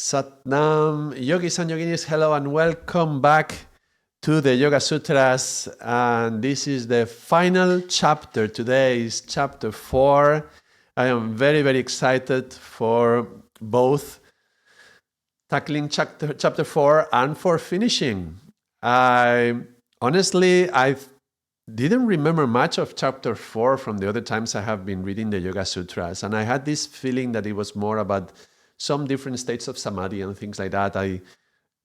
Satnam, yogis and yoginis, hello and welcome back to the Yoga Sutras. And this is the final chapter. Today is chapter 4. I am very, very excited for both tackling chapter 4 and for finishing. I didn't remember much of chapter 4 from the other times I have been reading the Yoga Sutras. And I had this feeling that it was more about some different states of samadhi and things like that.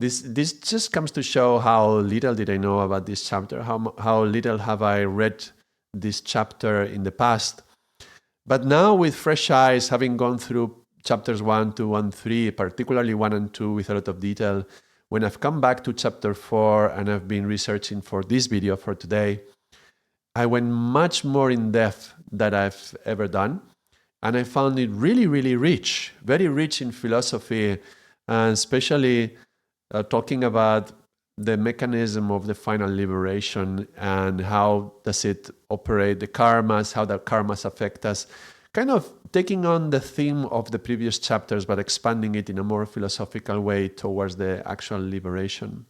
This just comes to show how little did I know about this chapter, how little have I read this chapter in the past. But now with fresh eyes, having gone through chapters 1, 2, and 3, particularly 1 and 2 with a lot of detail, when I've come back to chapter 4 and I've been researching for this video for today, I went much more in depth than I've ever done. And I found it really, really rich, very rich in philosophy, and especially talking about the mechanism of the final liberation and how does it operate, the karmas, how the karmas affect us, kind of taking on the theme of the previous chapters, but expanding it in a more philosophical way towards the actual liberation.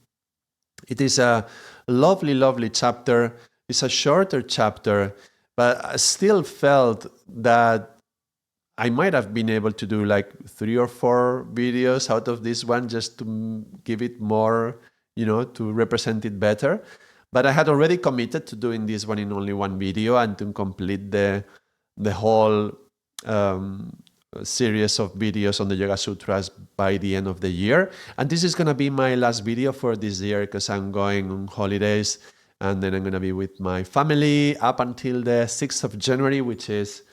It is a lovely, lovely chapter. It's a shorter chapter, but I still felt that I might have been able to do like 3 or 4 videos out of this one just to give it more, to represent it better. But I had already committed to doing this one in only one video and to complete the whole series of videos on the Yoga Sutras by the end of the year. And this is going to be my last video for this year because I'm going on holidays and then I'm going to be with my family up until the 6th of January, which is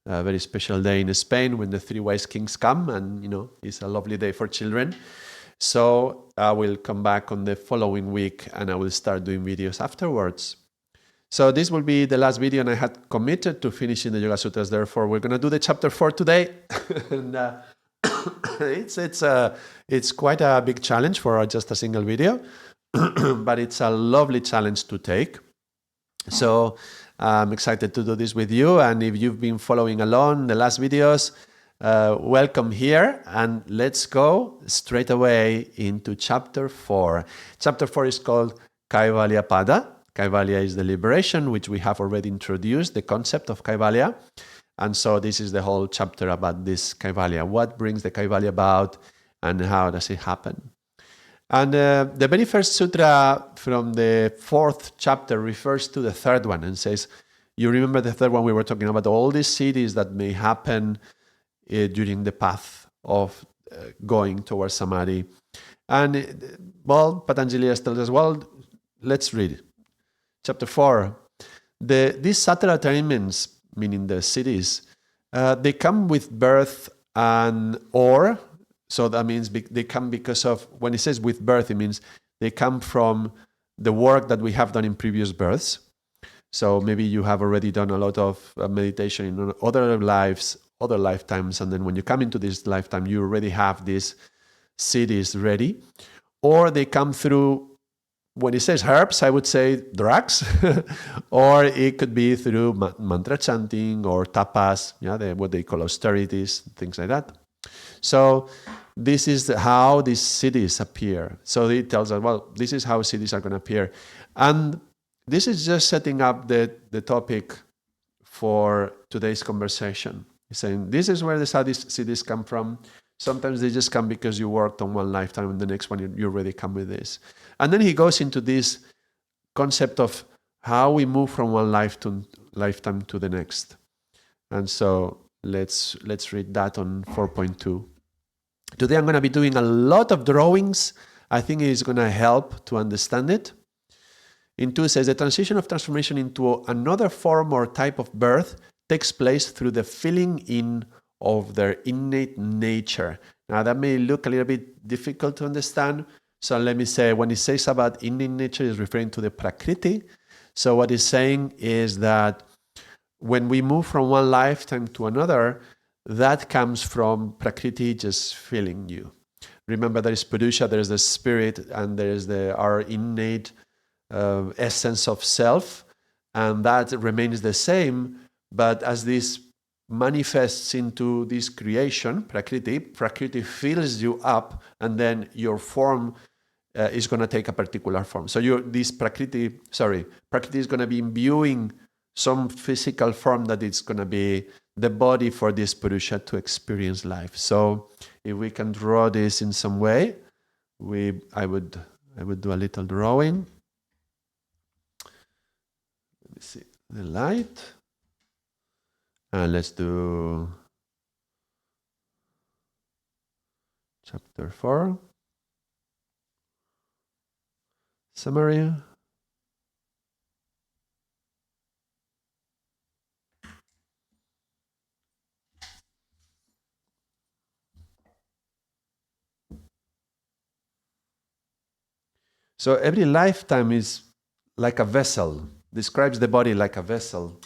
a very special day in Spain when the 3 wise kings come, and it's a lovely day for children. So I will come back on the following week and I will start doing videos afterwards. So this will be the last video, and I had committed to finishing the Yoga Sutras. Therefore, we're going to do the chapter 4 today. And it's quite a big challenge for just a single video, but it's a lovely challenge to take. So I'm excited to do this with you, and if you've been following along the last videos, welcome here, and let's go straight away into chapter 4. Chapter 4 is called Kaivalya Pada. Kaivalya is the liberation, which we have already introduced, the concept of Kaivalya. And so this is the whole chapter about this Kaivalya. What brings the Kaivalya about and how does it happen? And the very first sutra from the 4th chapter refers to the 3rd one and says, you remember the 3rd one, we were talking about all these cities that may happen during the path of going towards samadhi. And Patanjali has told us, let's read. Chapter 4. These subtle attainments, meaning the cities, they come with birth and or. So that means they come because of, when it says with birth, it means they come from the work that we have done in previous births. So maybe you have already done a lot of meditation in other lives, other lifetimes, and then when you come into this lifetime, you already have these cities ready. Or they come through, when it says herbs, I would say drugs, or it could be through mantra chanting or tapas, what they call austerities, things like that. So this is how these cities appear. So it tells us, this is how cities are going to appear. And this is just setting up the topic for today's conversation. He's saying, this is where the cities come from. Sometimes they just come because you worked on one lifetime and the next one you already come with this. And then he goes into this concept of how we move from one lifetime to the next. And so let's read that on 4.2. Today I'm going to be doing a lot of drawings. I think it is going to help to understand it. In 2 it says, the transition of transformation into another form or type of birth takes place through the filling in of their innate nature. Now that may look a little bit difficult to understand. So let me say, when it says about innate nature, it's referring to the Prakriti. So what it's saying is that when we move from one lifetime to another, that comes from Prakriti just filling you. Remember, there is Purusha, there is the spirit, and there is our innate essence of self, and that remains the same. But as this manifests into this creation, Prakriti fills you up, and then your form is going to take a particular form. So Prakriti is going to be imbuing some physical form that it's going to be the body for this Purusha to experience life. So if we can draw this in some way, I would do a little drawing. Let me see the light. And let's do chapter 4. Summary. So every lifetime is like a vessel, describes the body like a vessel.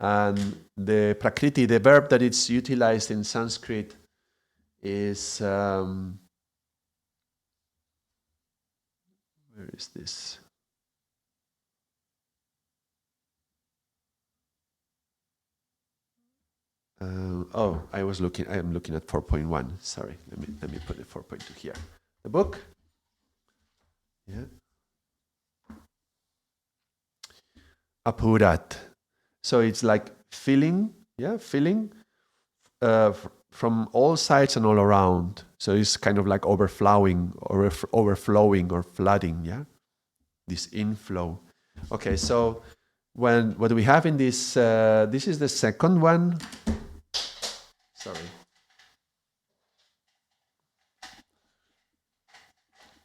And the Prakriti, the verb that it's utilized in Sanskrit is, where is this? I am looking at 4.1. Sorry, let me put the 4.2 here. The book. Yeah. Apurat. So it's like filling from all sides and all around. So it's kind of like overflowing or flooding, yeah? This inflow. Okay, so what we have in this, this is the second one. Sorry.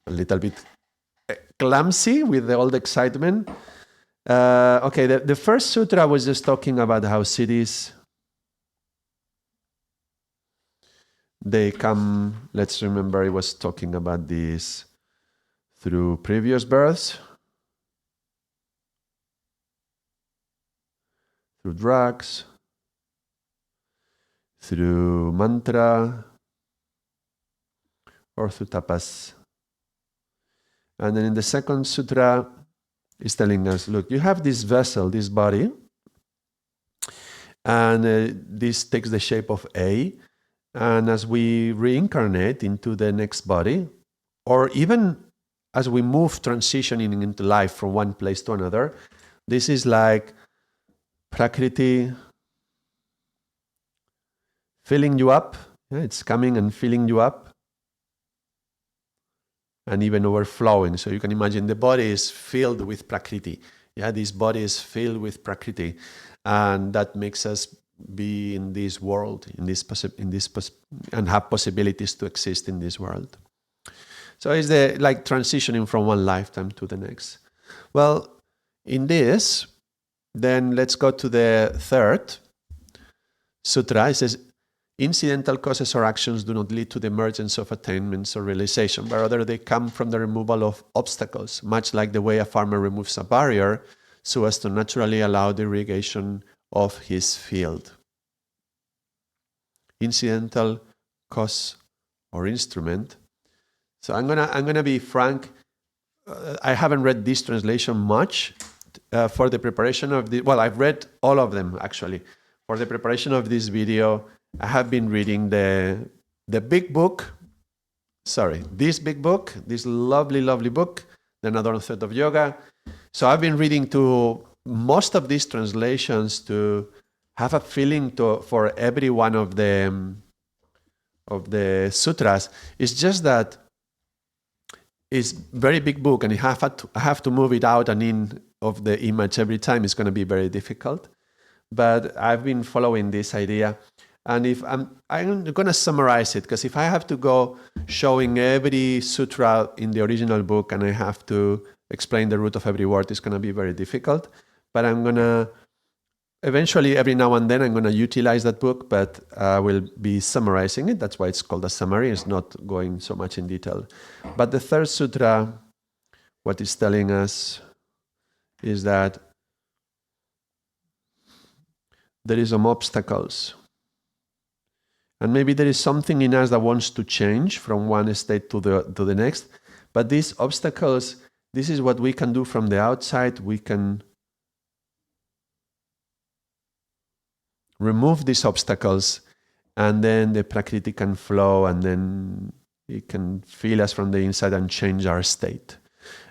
A little bit clumsy with all the excitement. Okay, the first sutra was just talking about how cities, they come, let's remember it was talking about this through previous births, through drugs, through mantra, or through tapas. And then in the second sutra, is telling us, look, you have this vessel, this body, and this takes the shape of A. And as we reincarnate into the next body, or even as we move transitioning into life from one place to another, this is like Prakriti filling you up. Yeah, it's coming and filling you up, and even overflowing. So you can imagine the body is filled with Prakriti. Yeah, this body is filled with Prakriti, and that makes us be in this world, and have possibilities to exist in this world. So it's like transitioning from one lifetime to the next. Well, in this, then let's go to the third sutra. It says, incidental causes or actions do not lead to the emergence of attainments or realization, but rather they come from the removal of obstacles, much like the way a farmer removes a barrier so as to naturally allow the irrigation of his field. Incidental cause or instrument. So I'm gonna be frank. I haven't read this translation much for the preparation of the. Well, I've read all of them actually. For the preparation of this video, I have been reading the big book. This big book, this lovely book, The Unadorned of Yoga. So I've been reading to most of these translations to have a feeling for every one of the sutras. It's just that it's very big book, and I have to move it out and in of the image every time. It's going to be very difficult. But I've been following this idea, and if I'm going to summarize it, because if I have to go showing every sutra in the original book and I have to explain the root of every word, it's going to be very difficult. But I'm going to eventually, every now and then, I'm going to utilize that book, but I will be summarizing it. That's why it's called a summary. It's not going so much in detail. But the third sutra, what it's telling us is that there is some obstacles. And maybe there is something in us that wants to change from one state to the next. But these obstacles, this is what we can do from the outside. We can remove these obstacles, and then the Prakriti can flow, and then it can feel us from the inside and change our state.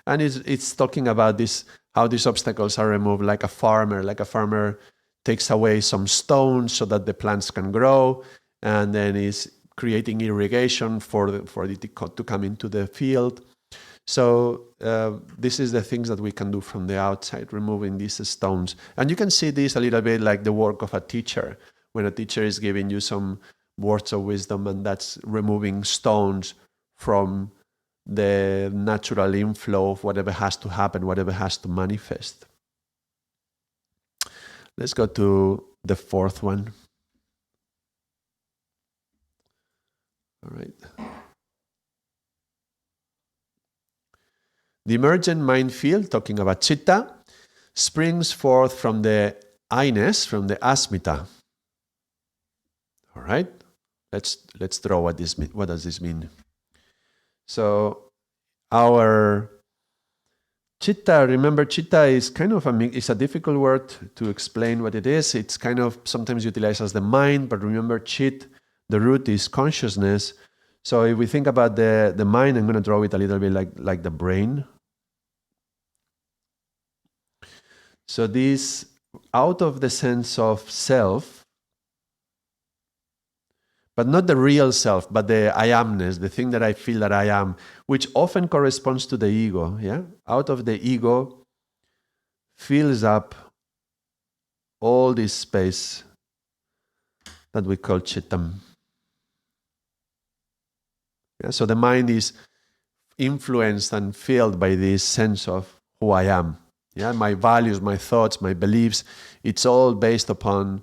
And it's talking about this, how these obstacles are removed, like a farmer takes away some stones so that the plants can grow, and then is creating irrigation for it to come into the field. So this is the things that we can do from the outside, removing these stones. And you can see this a little bit like the work of a teacher, when a teacher is giving you some words of wisdom, and that's removing stones from the natural inflow of whatever has to happen, whatever has to manifest. Let's go to the fourth one. All right. The emergent mind field, talking about chitta, springs forth from the I-ness, from the asmita. All right. Let's draw what does this mean. So our chitta, remember, chitta is kind of it's a difficult word to explain what it is. It's kind of sometimes utilized as the mind, but remember, chit, the root is consciousness. So if we think about the mind, I'm going to draw it a little bit like the brain. So this, out of the sense of self, but not the real self, but the I amness, the thing that I feel that I am, which often corresponds to the ego. Yeah, out of the ego fills up all this space that we call chittam. Yeah, so the mind is influenced and filled by this sense of who I am. Yeah, my values, my thoughts, my beliefs, it's all based upon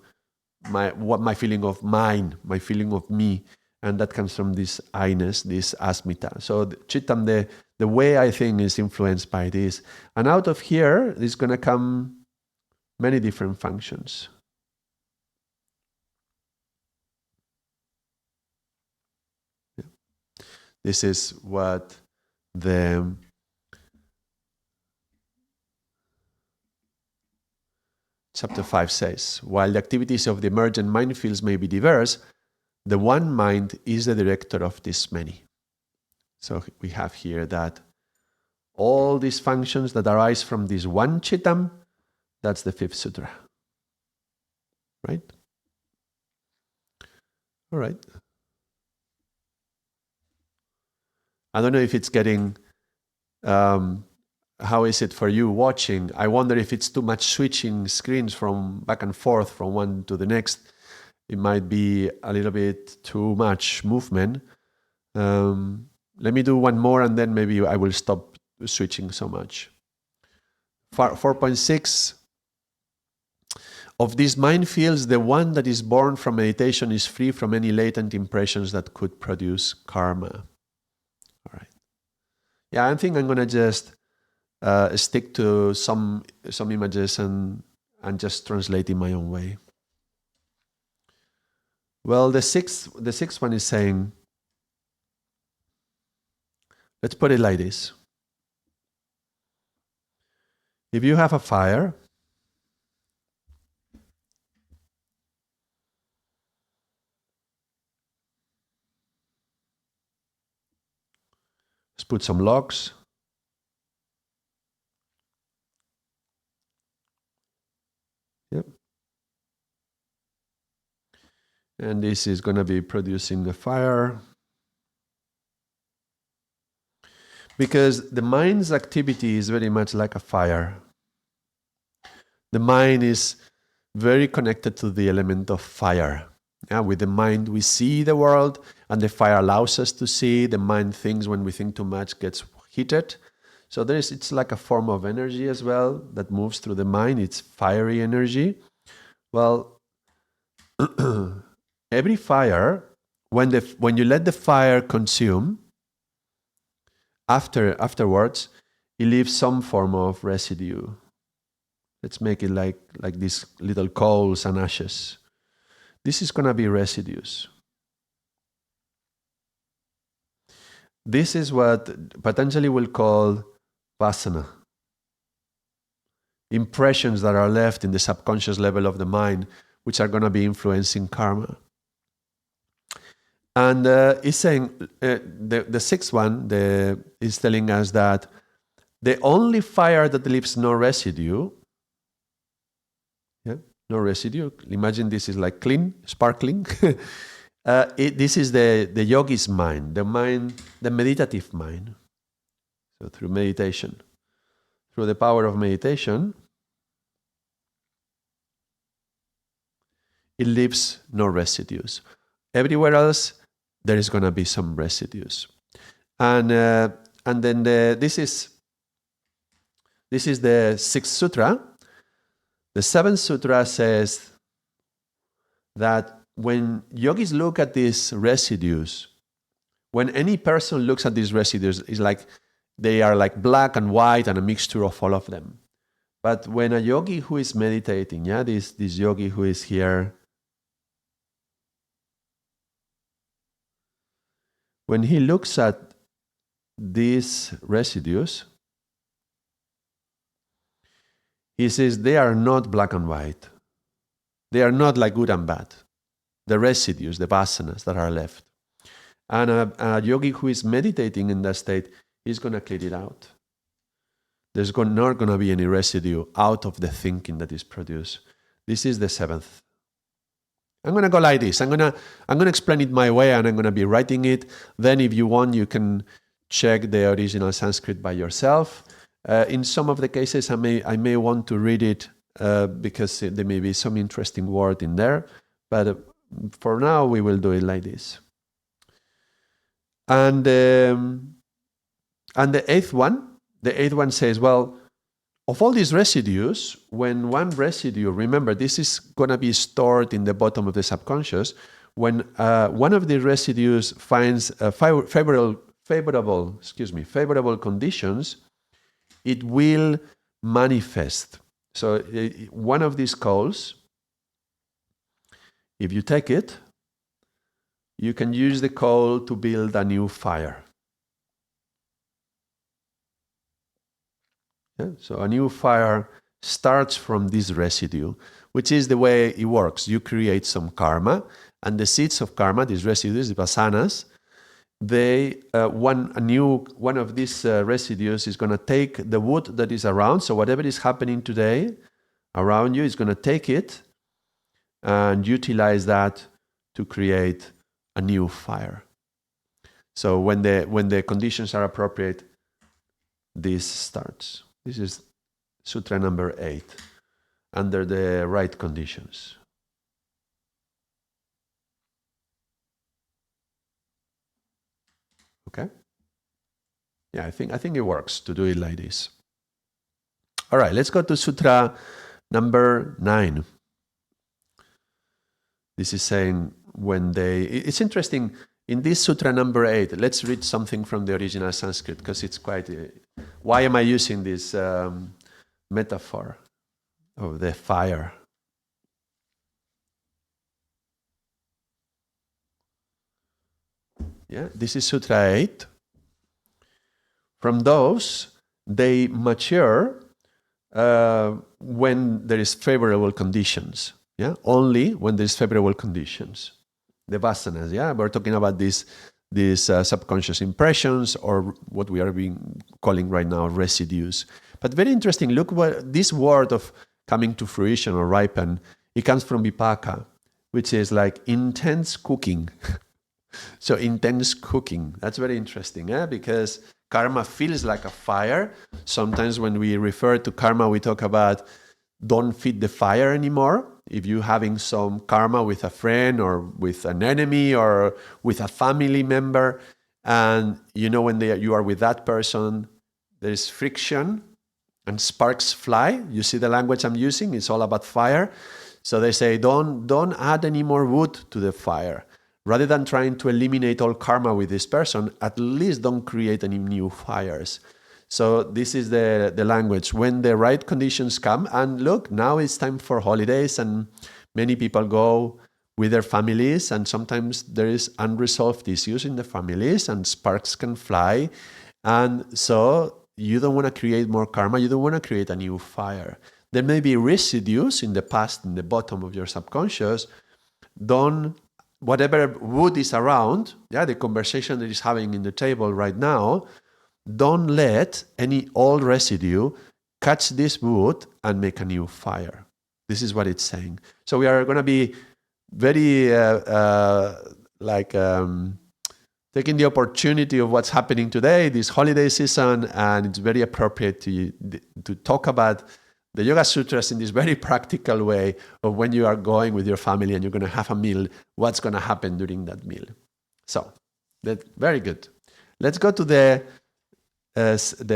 my feeling of mine, my feeling of me, and that comes from this I-ness, this asmita. So the chittam, the way I think, is influenced by this, and out of here is going to come many different functions. Yeah. This is what the Chapter 5 says, while the activities of the emergent mind fields may be diverse, the one mind is the director of these many. So we have here that all these functions that arise from this one chittam, that's the fifth sutra. Right? All right. I don't know if it's getting... how is it for you watching? I wonder if it's too much switching screens from back and forth from one to the next. It might be a little bit too much movement. Let me do one more and then maybe I will stop switching so much. 4.6. Of these mind fields, the one that is born from meditation is free from any latent impressions that could produce karma. All right. Yeah, I think I'm going to just stick to some images and just translate in my own way. Well, the sixth one is saying, let's put it like this. If you have a fire, let's put some logs. Yep. And this is going to be producing a fire. Because the mind's activity is very much like a fire. The mind is very connected to the element of fire. Yeah, with the mind we see the world, and the fire allows us to see. The mind thinks, when we think too much, gets heated. So it's like a form of energy as well that moves through the mind. It's fiery energy. Well, every fire, when you let the fire consume, afterwards, it leaves some form of residue. Let's make it like these little coals and ashes. This is going to be residues. This is what Patanjali will call vasana. Impressions that are left in the subconscious level of the mind, which are going to be influencing karma. And it's saying, the sixth one is telling us that the only fire that leaves no residue, no residue, imagine this is like clean, sparkling. This is the yogi's mind, the meditative mind. So through meditation, through the power of meditation, it leaves no residues. Everywhere else, there is going to be some residues. And then this is the sixth sutra. The seventh sutra says that when yogis look at these residues, when any person looks at these residues, it's like they are like black and white and a mixture of all of them. But when a yogi who is meditating, this yogi who is here, when he looks at these residues, he says they are not black and white. They are not like good and bad. The residues, the vasanas that are left. And a yogi who is meditating in that state is going to clear it out. There's not going to be any residue out of the thinking that is produced. This is the seventh. I'm going to go like this. I'm going to explain it my way, and I'm going to be writing it. Then if you want, you can check the original Sanskrit by yourself. In some of the cases, I may want to read it because there may be some interesting word in there. But for now, we will do it like this. And the eighth one says, well, of all these residues, when one residue, remember, this is going to be stored in the bottom of the subconscious. When one of the residues finds favorable conditions, it will manifest. So one of these coals, if you take it, you can use the coal to build a new fire. So a new fire starts from this residue, which is the way it works. You create some karma, and the seeds of karma, these residues, the vasanas, one of these residues is going to take the wood that is around. So whatever is happening today around you is going to take it and utilize that to create a new fire. So when the conditions are appropriate, this starts. This is Sutra number 8, under the right conditions. Okay? Yeah, I think it works to do it like this. All right, let's go to Sutra number 9. This is saying it's interesting, in this Sutra number 8, let's read something from the original Sanskrit, because it's quite... why am I using this metaphor of the fire? Yeah, this is Sutra 8. From those, they mature when there is favorable conditions. Yeah, only when there is favorable conditions. The vasanas. Yeah, we're talking about these subconscious impressions, or what we are calling right now residues. But very interesting. Look what this word of coming to fruition or ripen. It comes from vipaka, which is like intense cooking. So intense cooking, that's very interesting, because karma feels like a fire. Sometimes when we refer to karma, we talk about don't feed the fire anymore. If you're having some karma with a friend or with an enemy or with a family member, and when you are with that person, there is friction and sparks fly. You see the language I'm using? It's all about fire. So they say don't add any more wood to the fire. Rather than trying to eliminate all karma with this person, at least don't create any new fires. So this is the language. When the right conditions come, and look, now it's time for holidays, and many people go with their families, and sometimes there is unresolved issues in the families, and sparks can fly. And so you don't want to create more karma, you don't want to create a new fire. There may be residues in the past, in the bottom of your subconscious. Whatever wood is around, the conversation that is having in the table right now, don't let any old residue catch this wood and make a new fire. This is what it's saying. So we are going to be very taking the opportunity of what's happening today, this holiday season, and it's very appropriate to talk about the Yoga Sutras in this very practical way of when you are going with your family and you're going to have a meal, what's going to happen during that meal. So, very good. Let's go to the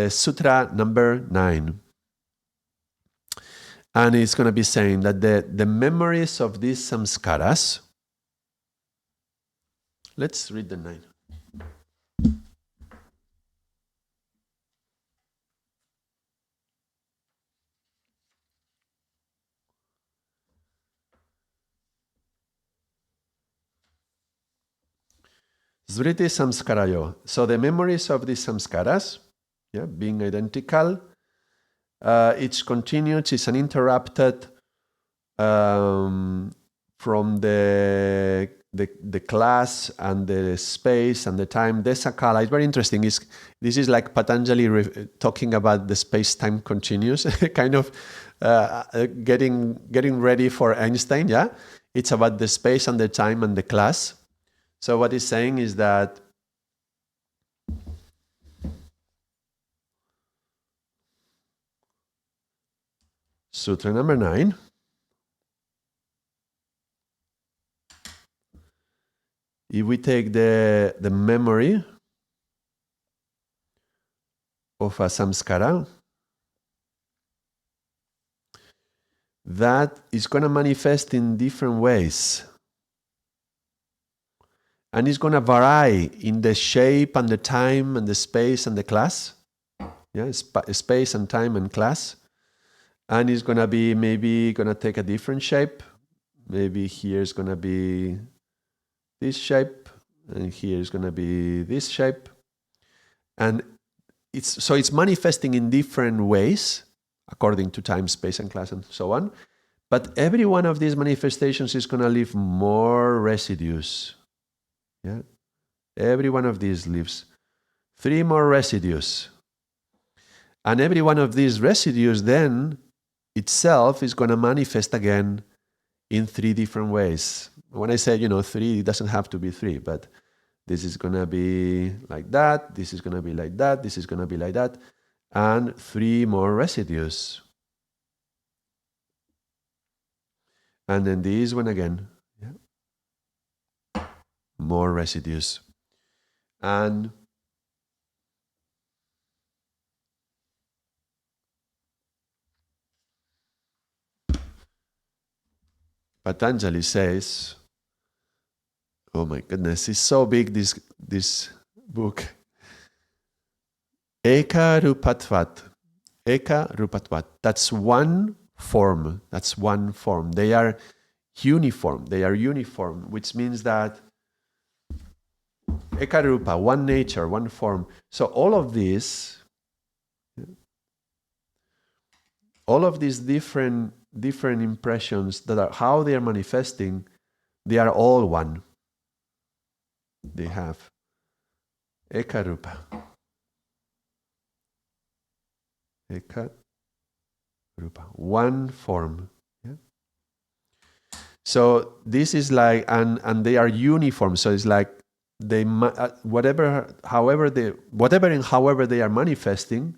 Sutra number 9. And it's going to be saying that the memories of these samskaras, let's read the 9. Smriti samskarayo. So the memories of these samskaras, being identical, it's continued, it's uninterrupted from the class and the space and the time. Desakala, it's very interesting. This is like Patanjali talking about the space-time continuous, kind of getting ready for Einstein. It's about the space and the time and the class. So what he's saying is that Sutra number 9, if we take the memory of a samskara, that is going to manifest in different ways. And it's going to vary in the shape and the time and the space and the class. Space and time and class. And it's going to be maybe going to take a different shape. Maybe here is going to be this shape. And here is going to be this shape. And it's manifesting in different ways according to time, space, and class, and so on. But every one of these manifestations is going to leave more residues. Every one of these leaves 3 more residues. And every one of these residues then itself is going to manifest again in 3 different ways. When I say, 3, it doesn't have to be 3, but this is going to be like that, this is going to be like that, this is going to be like that, and 3 more residues. And then this one again. More residues. And Patanjali says, oh my goodness, it's so big, this book. Eka rupatvat. Eka rupatvat. That's one form. That's one form. They are uniform. They are uniform, which means that Ekarupa, one nature, one form. So all of these different impressions that are how they are manifesting, they are all one. They have Ekarupa. Ekarupa, one form. So this is like, and they are uniform. So it's like however they are manifesting,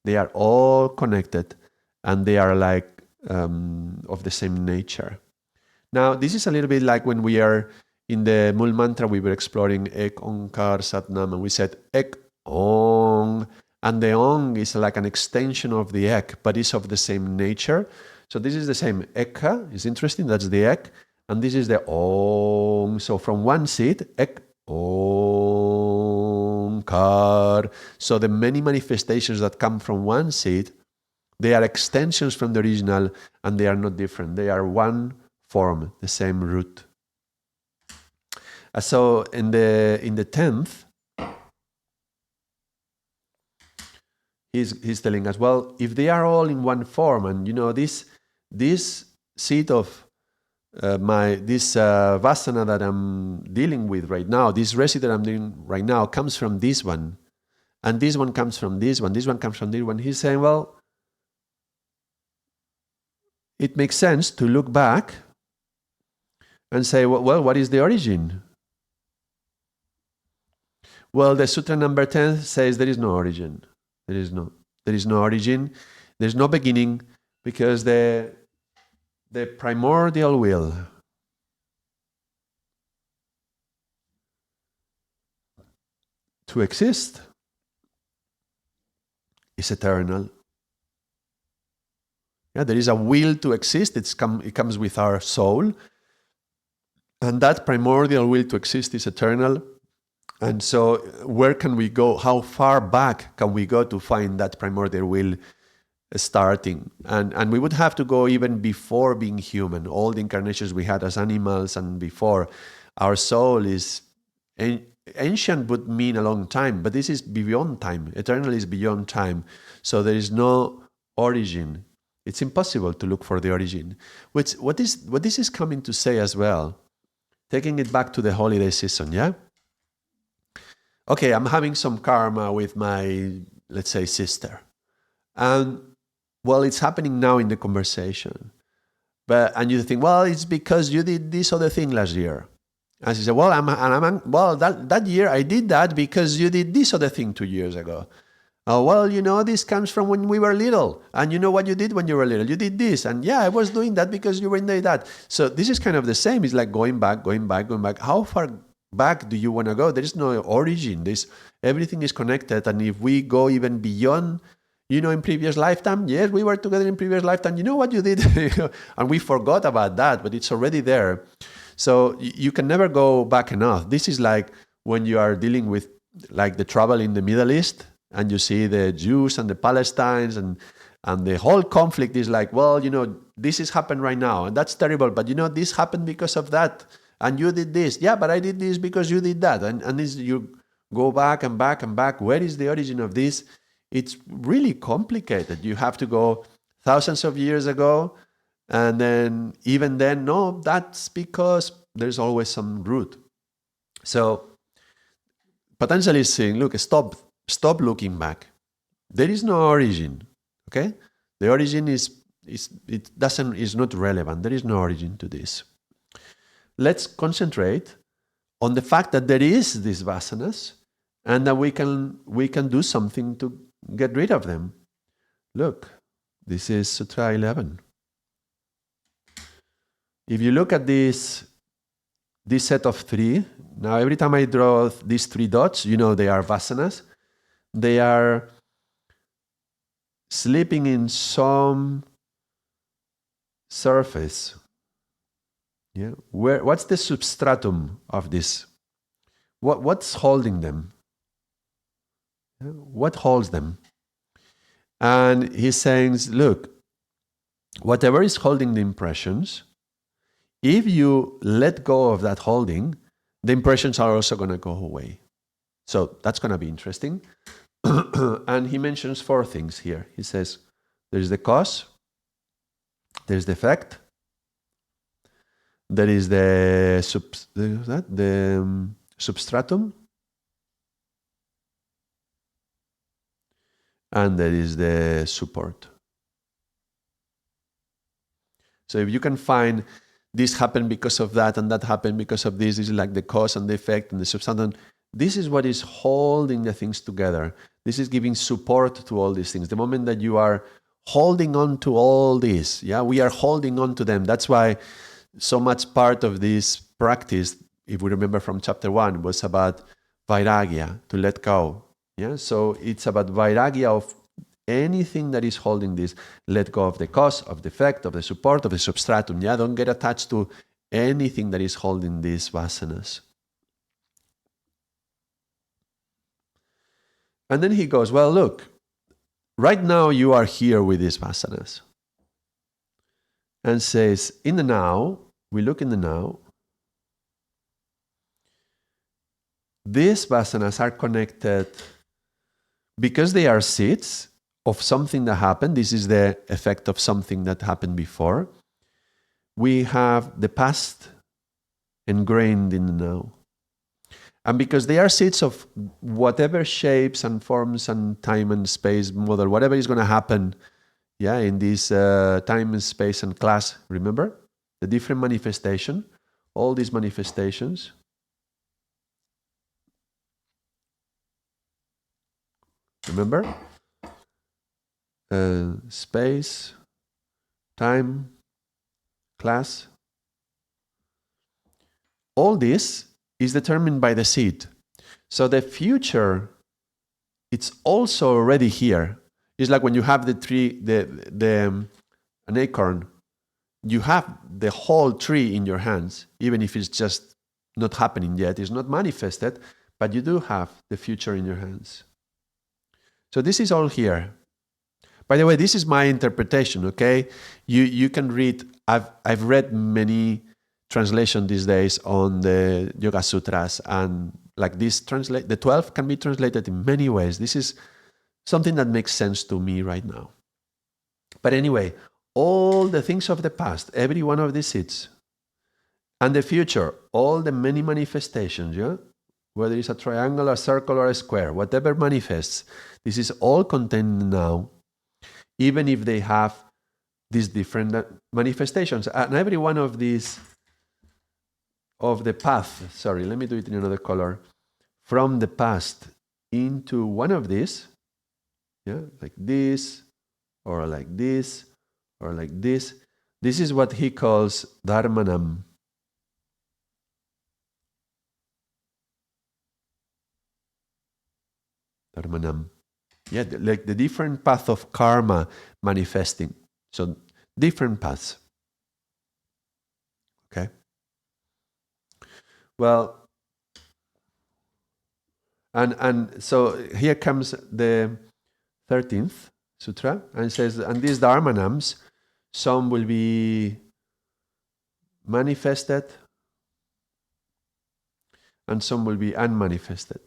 they are all connected, and they are like of the same nature. Now, this is a little bit like when we are in the Mul Mantra, we were exploring Ek Onkar Satnam, and we said Ek Ong, and the Ong is like an extension of the Ek, but it's of the same nature. So this is the same. Ekha is interesting, that's the Ek, and this is the Ong. So from one seed, Ek Onkar. So the many manifestations that come from one seed, they are extensions from the original, and they are not different. They are one form, the same root. So in the 10th, he's telling us, well, if they are all in one form, and this seed of this vasana that I'm dealing with right now, this resi that I'm doing right now comes from this one, and this one comes from this one comes from this one. He's saying, well, it makes sense to look back and say, well, what is the origin? Well, the Sutra number 10 says there is no origin. There is no origin. There's no beginning, because the primordial will to exist is eternal. Yeah, there is a will to exist. It comes with our soul. And that primordial will to exist is eternal. And so where can we go? How far back can we go to find that primordial will starting? And we would have to go even before being human, all the incarnations we had as animals and before. Our soul is ancient, would mean a long time, but this is beyond time. Eternal is beyond time. So there is no origin. It's impossible to look for the origin. What this is coming to say as well, taking it back to the holiday season, yeah? Okay, I'm having some karma with my, let's say, sister. And, well, it's happening now in the conversation. And you think, well, it's because you did this other thing last year. And she said, well, that year I did that because you did this other thing 2 years ago. Oh, well, this comes from when we were little. And you know what you did when you were little? You did this. And yeah, I was doing that because you were doing that. So this is kind of the same. It's like going back. How far back do you want to go? There is no origin. Everything is connected. And if we go even beyond, in previous lifetime, yes, we were together in previous lifetime. You know what you did? And we forgot about that, but it's already there. So you can never go back enough. This is like when you are dealing with like the trouble in the Middle East, and you see the Jews and the Palestinians and the whole conflict is like, well, this is happened right now, and that's terrible, but this happened because of that, and you did this. Yeah, but I did this because you did that. And this, you go back and back and back. Where is the origin of this? It's really complicated. You have to go thousands of years ago, and then even then, no, that's because there's always some root. So Patanjali is saying, look, stop looking back. There is no origin. Okay? The origin is not relevant. There is no origin to this. Let's concentrate on the fact that there is these vasanas, and that we can do something to get rid of them. Look, this is Sutra 11. If you look at this set of three, now every time I draw these three dots, they are vasanas. They are sleeping in some surface. Yeah, what's the substratum of this? What's holding them? What holds them? And he's saying, look, whatever is holding the impressions, if you let go of that holding, the impressions are also going to go away. So that's going to be interesting. And he mentions 4 things here. He says, there's the cause, there's the effect, there is the substratum, and there is the support. So if you can find this happened because of that, and that happened because of this is like the cause and the effect and the substratum. This is what is holding the things together. This is giving support to all these things. The moment that you are holding on to all this, we are holding on to them. That's why so much part of this practice, if we remember from chapter 1, was about vairagya, to let go. So it's about vairagya of anything that is holding this. Let go of the cause, of the effect, of the support, of the substratum. Don't get attached to anything that is holding these vasanas. And then he goes, well, look, right now you are here with these vasanas. And says, in the now, we look in the now, these vasanas are connected because they are seeds. of something that happened. This is the effect of something that happened before. We have the past ingrained in the now. And because they are seeds of whatever shapes and forms and time and space model, whatever is going to happen, in this time and space and class, remember? The different manifestation, all these manifestations. Remember? Space, time, class. All this is determined by the seed. So the future, it's also already here. It's like when you have the tree, an acorn, you have the whole tree in your hands, even if it's just not happening yet, it's not manifested, but you do have the future in your hands. So this is all here. By the way, this is my interpretation, okay? You can read, I've read many translations these days on the Yoga Sutras, and like this the 12 can be translated in many ways. This is something that makes sense to me right now. But anyway, all the things of the past, every one of these seeds, and the future, all the many manifestations, whether it's a triangle, a circle, or a square, whatever manifests, this is all contained now, even if they have these different manifestations. And every one of these, of the path, sorry, let me do it in another color, from the past into one of these, like this, or like this, or like this. This is what he calls dharmanam. Dharmanam. Like the different path of karma manifesting. So different paths. Okay. Well, and so here comes the 13th sutra, and it says, and these dharmanams, some will be manifested and some will be unmanifested.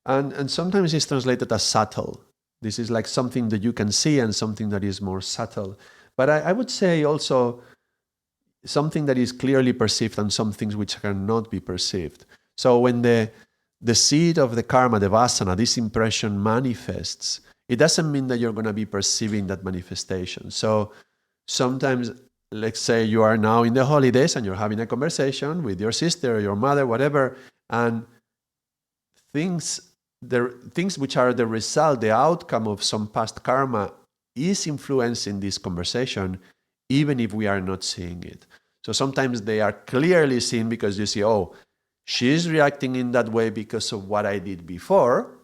And sometimes it's translated as subtle. This is like something that you can see and something that is more subtle. But I would say also something that is clearly perceived and some things which cannot be perceived. So when the seed of the karma, the vasana, this impression manifests, it doesn't mean that you're going to be perceiving that manifestation. So sometimes, let's say you are now in the holidays and you're having a conversation with your sister or your mother, whatever, and things which are the result, the outcome of some past karma is influencing this conversation, even if we are not seeing it. So sometimes they are clearly seen because you see, oh, she's reacting in that way because of what I did before,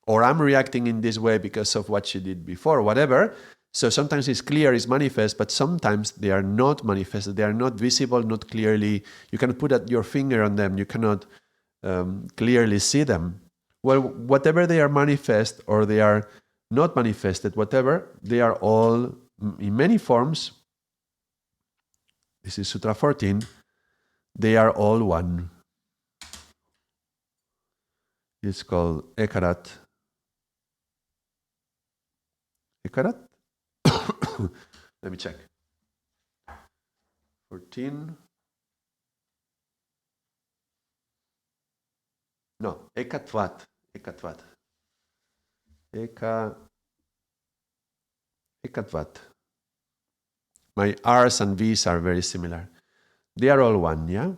or I'm reacting in this way because of what she did before, whatever. So sometimes it's clear, it's manifest, but sometimes they are not manifested. They are not visible, not clearly. You can put your finger on them. You cannot clearly see them. Well, whatever they are manifest or they are not manifested, whatever, they are all in many forms. This is Sutra 14. They are all one. It's called Ekarat. Ekarat? Let me check. 14. No, Ekatvat. Ekatvat. Ekatvat. My R's and V's are very similar. They are all one, yeah?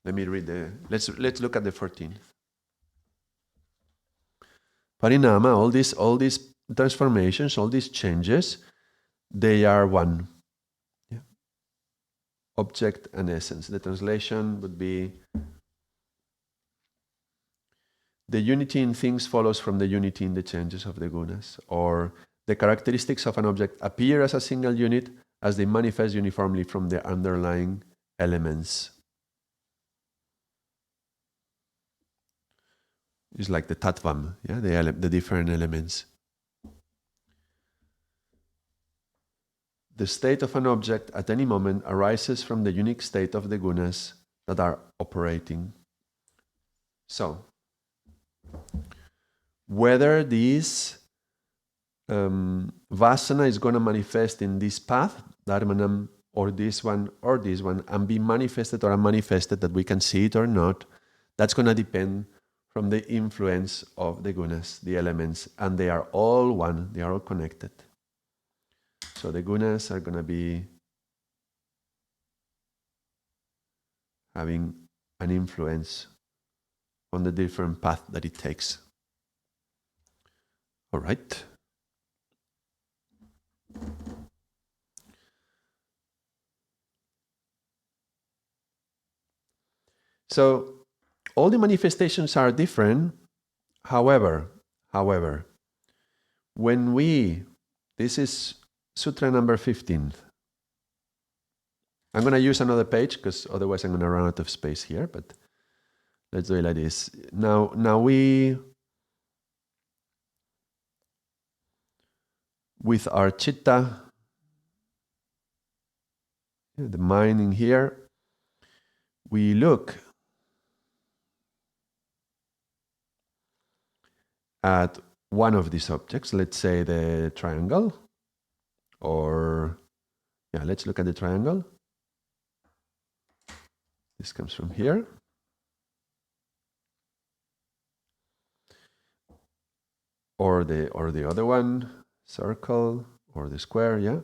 Let me read let's look at the 14th. Parinama, all these transformations, all these changes, they are one. Yeah. Object and essence. The translation would be, the unity in things follows from the unity in the changes of the gunas, or the characteristics of an object appear as a single unit as they manifest uniformly from the underlying elements. It's like the tattvam, yeah, the different elements. the state of an object at any moment arises from the unique state of the gunas that are operating. So, whether this vasana is going to manifest in this path, dharmanam, or this one, and be manifested or unmanifested, that we can see it or not, that's going to depend from the influence of the gunas, the elements, and they are all one, they are all connected. So the gunas are going to be having an influence on the different path that it takes. All right. So all the manifestations are different. However, when this is Sutra number 15. I'm going to use another page because otherwise I'm going to run out of space here, but let's do it like this. Now we, with our chitta, the mind in here, we look at one of these objects, let's say the triangle, or let's look at the triangle. This comes from here. Or the other one, circle, or the square, yeah?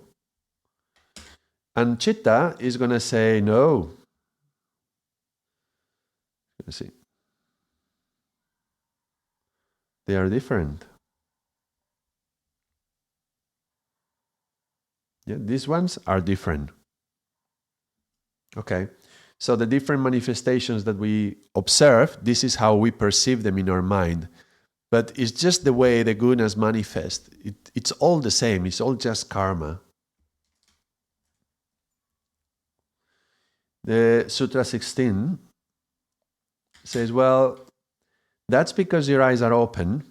And chitta is going to say, no. Let's see. They are different. Yeah, these ones are different. Okay. So the different manifestations that we observe, this is how we perceive them in our mind. But it's just the way the gunas manifest. It's all the same. It's all just karma. The Sutra 16 says, well, that's because your eyes are open.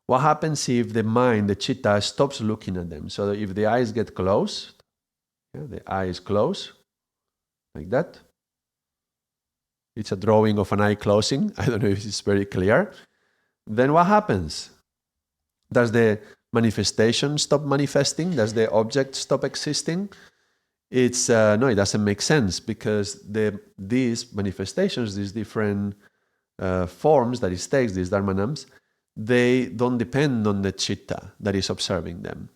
What happens if the mind, the chitta, stops looking at them? So if the eyes get closed, the eyes close, like that. It's a drawing of an eye closing. I don't know if it's very clear. Then what happens? Does the manifestation stop manifesting? Does the object stop existing? No, it doesn't make sense, because these manifestations, these different forms that it takes, these dharmanams, they don't depend on the chitta that is observing them.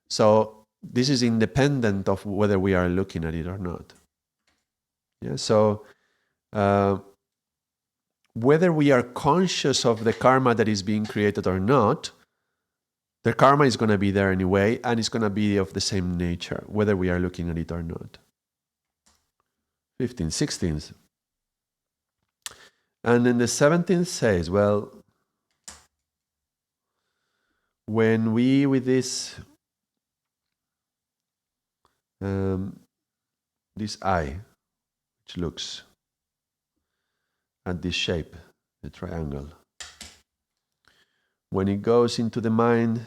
So this is independent of whether we are looking at it or not. Yeah. So whether we are conscious of the karma that is being created or not, the karma is going to be there anyway, and it's going to be of the same nature, whether we are looking at it or not. 15, 16th. And then the 17th says, well, when we, with this eye, which looks at this shape, the triangle, when it goes into the mind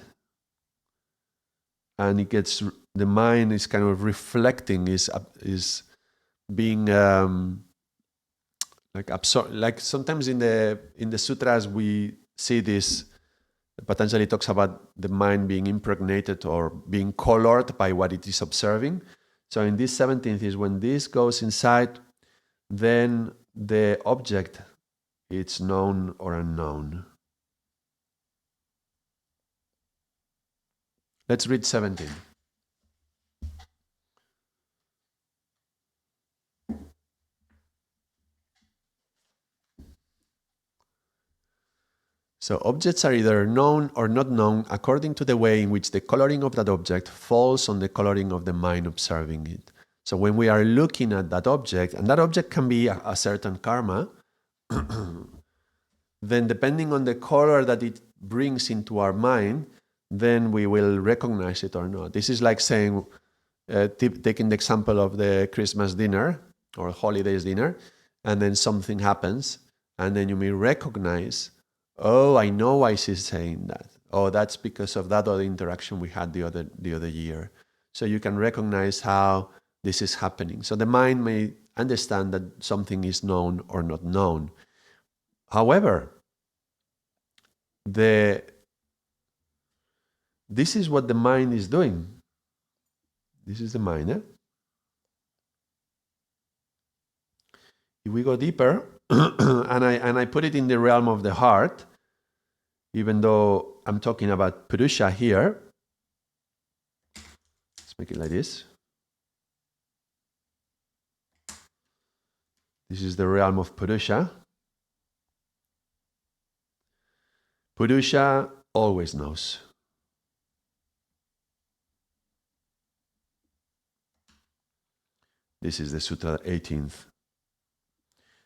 and the mind is kind of reflecting, is being like absorbed. Like sometimes in the sutras we see this. Patanjali talks about the mind being impregnated or being colored by what it is observing. So in this 17th is when this goes inside, then the object, it's known or unknown. Let's read 17. So objects are either known or not known according to the way in which the coloring of that object falls on the coloring of the mind observing it. So when we are looking at that object, and that object can be a certain karma, then depending on the color that it brings into our mind, then we will recognize it or not. This is like saying, taking the example of the Christmas dinner or holidays dinner, and then something happens, and then you may recognize, oh, I know why she's saying that. Oh, that's because of that other interaction we had the other year. so you can recognize how this is happening. So the mind may understand that something is known or not known. However, this is what the mind is doing. This is the mind. If we go deeper, and I put it in the realm of the heart, even though I'm talking about Purusha here. Let's make it like this. This is the realm of Purusha. Purusha always knows. This is the Sutra 18th.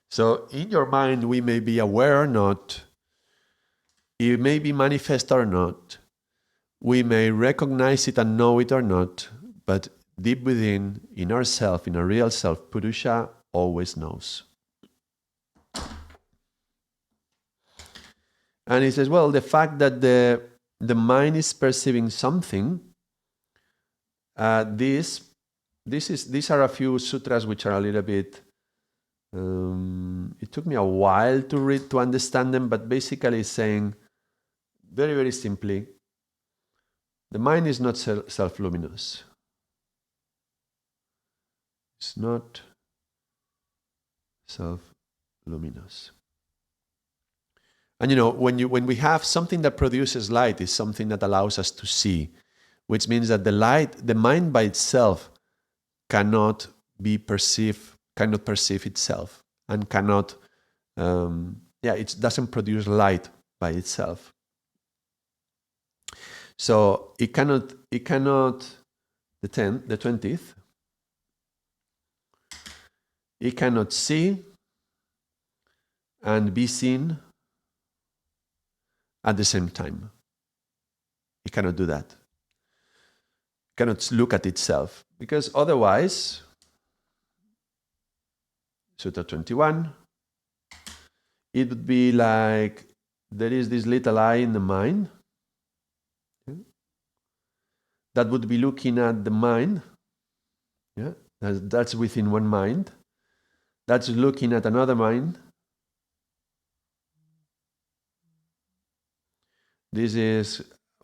So in your mind, we may be aware or not. It may be manifest or not. We may recognize it and know it or not. But deep within, in ourself, in our real self, Purusha always knows. And he says, well, the fact that the mind is perceiving something, these are a few sutras which are a little bit, it took me a while to read, to understand them, but basically saying, very, very simply, the mind is not self-luminous. It's not self-luminous. And when we have something that produces light, is something that allows us to see, which means that the mind by itself cannot perceive itself, and cannot, it doesn't produce light by itself. So it cannot, the 20th, it cannot see and be seen at the same time. It cannot do that. It cannot look at itself, because otherwise, Sutra 21, it would be like there is this little eye in the mind that would be looking at the mind. Yeah, that's within one mind. That's looking at another mind. This is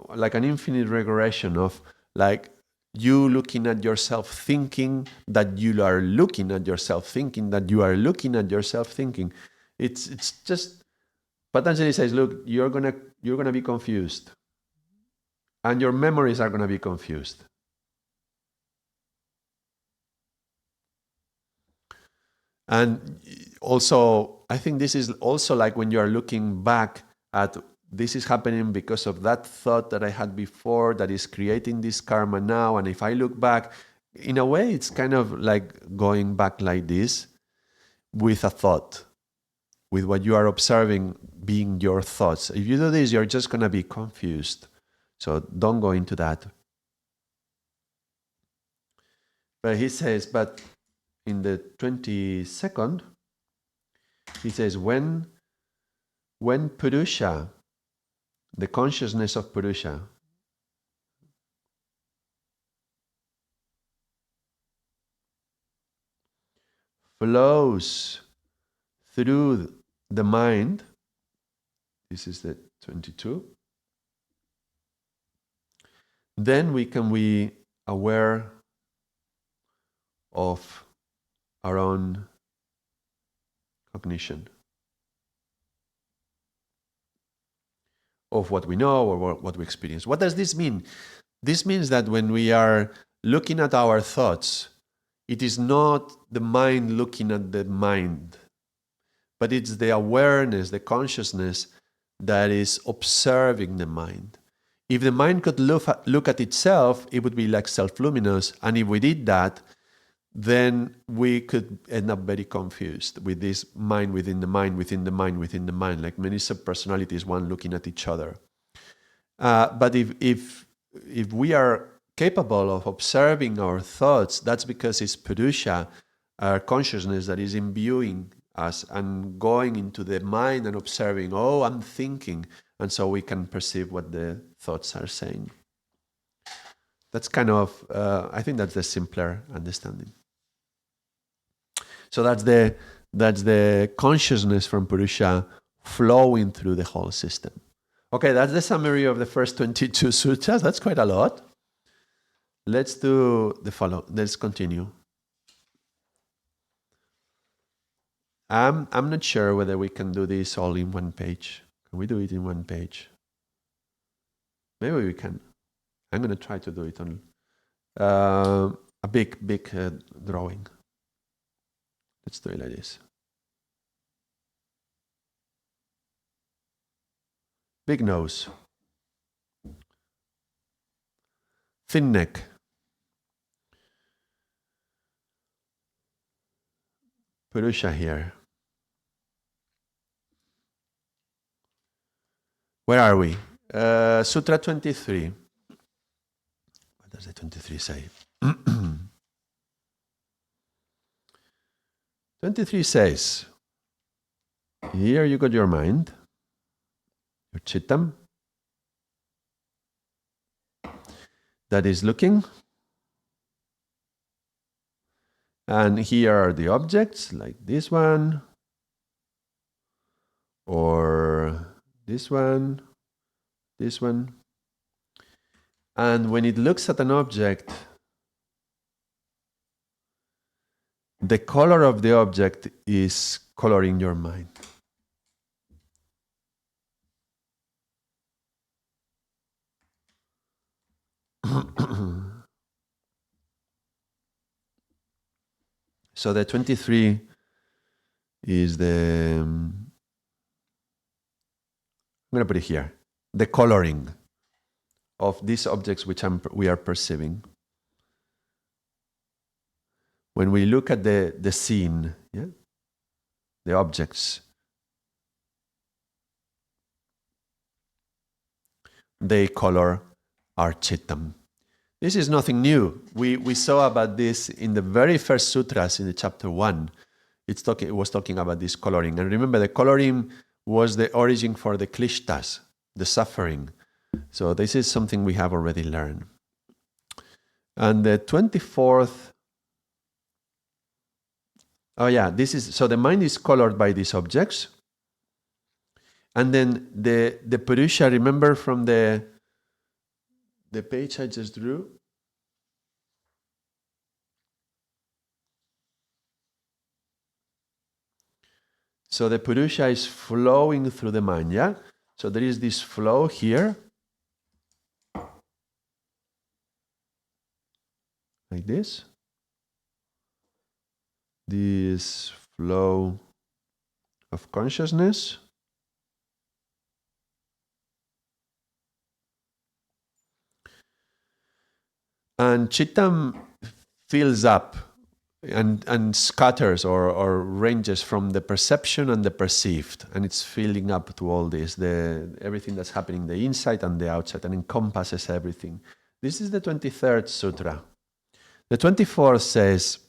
like an infinite regression of like you looking at yourself, thinking that you are looking at yourself, thinking that you are looking at yourself, thinking. It's just, Patanjali says, look, you're gonna be confused, and your memories are gonna be confused. And also, I think this is also like when you are looking back at, this is happening because of that thought that I had before that is creating this karma now. And if I look back, in a way, it's kind of like going back like this with a thought, with what you are observing being your thoughts. If you do this, you're just going to be confused. So don't go into that. But he says, but in the 22nd, he says, when Purusha, the consciousness of Purusha, flows through the mind, this is the 22, then we can be aware of our own cognition, of what we know or what we experience. What does this mean? This means that when we are looking at our thoughts, it is not the mind looking at the mind, but it's the awareness, the consciousness that is observing the mind. If the mind could look at itself, it would be like self-luminous, and if we did that, then we could end up very confused with this mind within the mind, within the mind, within the mind, like many sub-personalities, one looking at each other. But if we are capable of observing our thoughts, that's because it's Purusha, our consciousness, that is imbuing us and going into the mind and observing, oh, I'm thinking, and so we can perceive what the thoughts are saying. That's kind of, I think that's the simpler understanding. So that's the consciousness from Purusha flowing through the whole system. Okay, that's the summary of the first 22 sutras. That's quite a lot. Let's do the follow. Let's continue. I'm not sure whether we can do this all in one page. Can we do it in one page? Maybe we can. I'm going to try to do it on a big drawing. Let's do it like this. Big nose. Thin neck. Purusha here. Where are we? Sutra 23. What does the 23 say? 23 says, here you got your mind, your chittam, that is looking. And here are the objects, like this one, or this one, this one. And when it looks at an object, the color of the object is coloring your mind. So the 23 is I'm going to put it here, the coloring of these objects which we are perceiving. When we look at the scene, yeah, the objects, they color our chittam. This is nothing new. We saw about this in the very first sutras in the chapter 1. It was talking about this coloring. And remember, the coloring was the origin for the klishtas, the suffering. So this is something we have already learned. And the 24th, so the mind is colored by these objects. And then the Purusha, remember from the page I just drew? So the Purusha is flowing through the mind, yeah? So there is this flow here, like this. This flow of consciousness. And chittam fills up and scatters or ranges from the perception and the perceived, and it's filling up to all this, everything that's happening, the inside and the outside, and encompasses everything. This is the 23rd sutra. The 24th says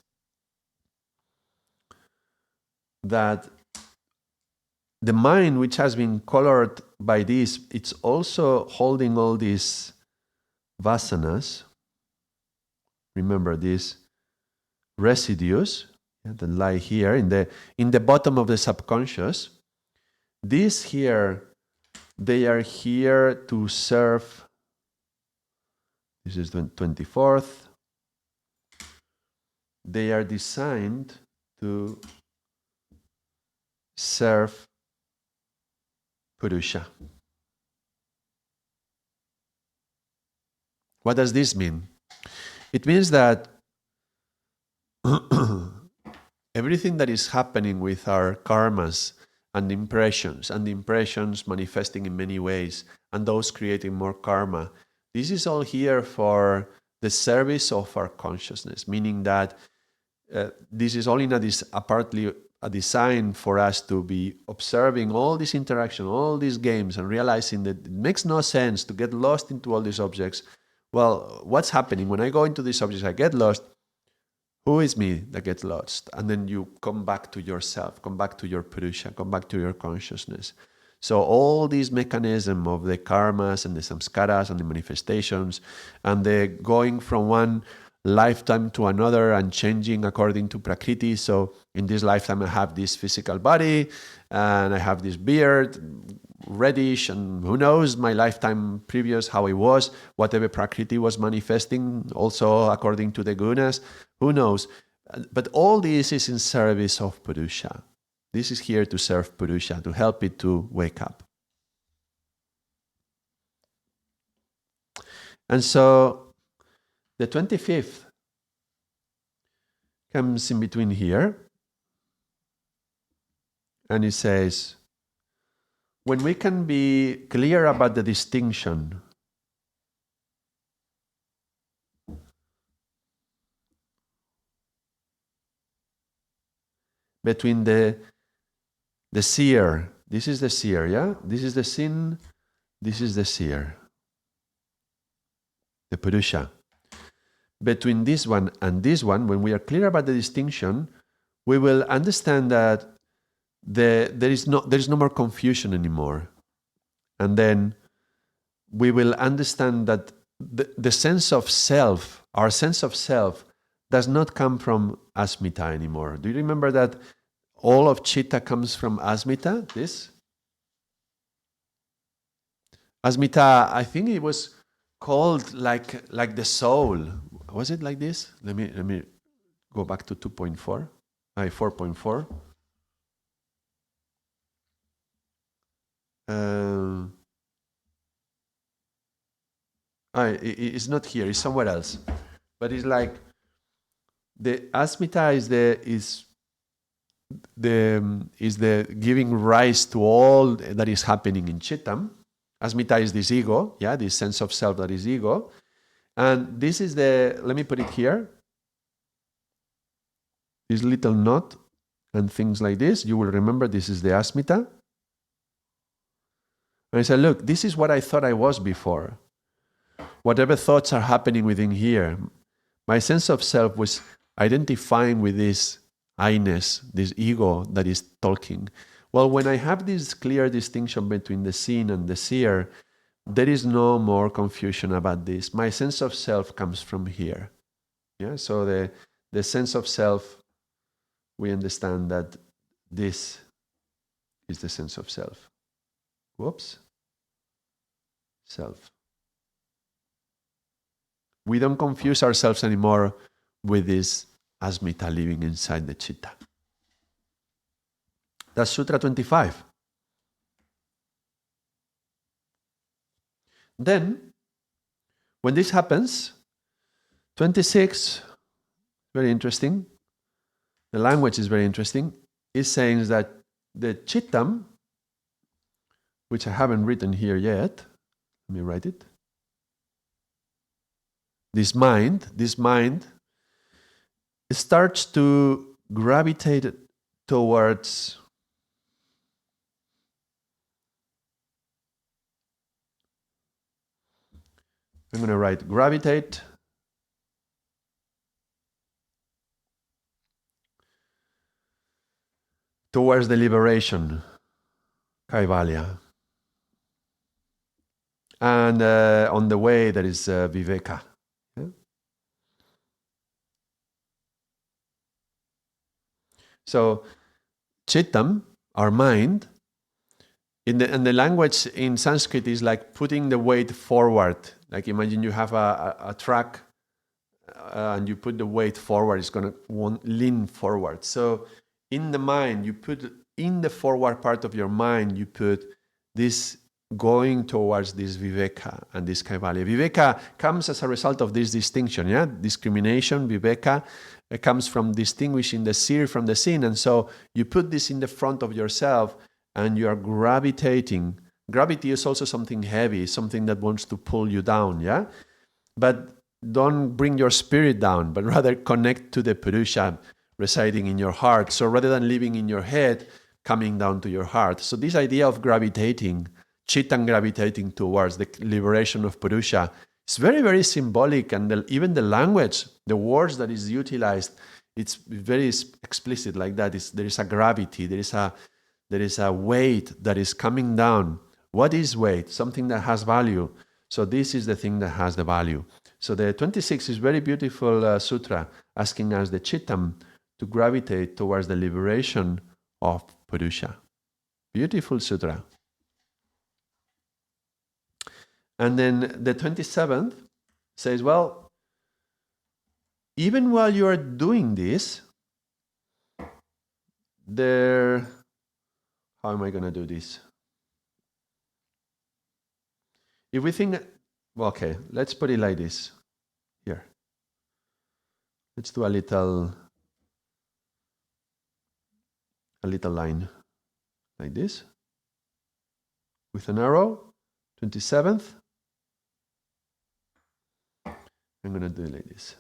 that the mind which has been colored by this, it's also holding all these vasanas. Remember these residues that lie here in the bottom of the subconscious. These here, they are here to serve. This is the 24th. They are designed to serve Purusha. What does this mean? It means that everything that is happening with our karmas and the impressions manifesting in many ways, and those creating more karma, this is all here for the service of our consciousness, meaning that this is all partly a design for us to be observing all this interaction, all these games, and realizing that it makes no sense to get lost into all these objects. Well, what's happening? When I go into these objects, I get lost. Who is me that gets lost? And then you come back to yourself, come back to your Purusha, come back to your consciousness. So all these mechanism of the karmas and the samskaras and the manifestations and the going from one lifetime to another and changing according to prakriti. So in this lifetime I have this physical body and I have this beard, reddish, and who knows my lifetime previous how it was, whatever prakriti was manifesting, also according to the gunas, who knows. But all this is in service of Purusha. This is here to serve Purusha, to help it to wake up. And so the 25th comes in between here, and it says, when we can be clear about the distinction between the seer, this is the seer, yeah? This is the sin, this is the seer, the Purusha. Between this one and this one, when we are clear about the distinction, we will understand that there is no more confusion anymore. And then we will understand that the sense of self, our sense of self, does not come from asmita anymore. Do you remember that all of chitta comes from asmita? This asmita, I think it was called like the soul. Was it like this? Let me go back to 2.4. 4.4. It's not here. It's somewhere else. But it's like the asmita is the giving rise to all that is happening in Chittam. Asmita is this ego, yeah, this sense of self that is ego. And this is let me put it here, this little knot and things like this. You will remember this is the asmita. And I said, look, this is what I thought I was before. Whatever thoughts are happening within here, my sense of self was identifying with this I-ness, this ego that is talking. Well, when I have this clear distinction between the seen and the seer, there is no more confusion about this. My sense of self comes from here. Yeah. So the sense of self, we understand that this is the sense of self. Whoops. Self. We don't confuse ourselves anymore with this asmita living inside the chitta. That's Sutra 25. Then, when this happens, 26, very interesting, the language is very interesting, is saying that the chittam, which I haven't written here yet, let me write it. This mind, it starts to gravitate towards I'm going to write gravitate towards the liberation, kaivalya. And on the way there is viveka. Yeah? So chittam, our mind, in the language in Sanskrit is like putting the weight forward. Like imagine you have a truck and you put the weight forward, it's going to lean forward. So in the mind, you put in the forward part of your mind, you put this going towards this viveka and this kaivalya. Viveka comes as a result of this distinction, yeah? Discrimination, viveka, comes from distinguishing the seer from the sin. And so you put this in the front of yourself and you are gravitating. Gravity is also something heavy, something that wants to pull you down, yeah? But don't bring your spirit down, but rather connect to the Purusha residing in your heart. So rather than living in your head, coming down to your heart. So this idea of gravitating, Chittam gravitating towards the liberation of Purusha, is very, very symbolic. And even the language, the words that is utilized, it's very explicit like that. There is a gravity, there is a There is a weight that is coming down. What is weight? Something that has value. So this is the thing that has the value. So the 26 is very beautiful sutra, asking us the chittam to gravitate towards the liberation of Purusha. Beautiful sutra. And then the 27th says, well, even while you are doing this, how am I going to do this? If we think, well, okay, let's put it like this. Here. Let's do a little line like this with an arrow. 27th. I'm going to do it like this.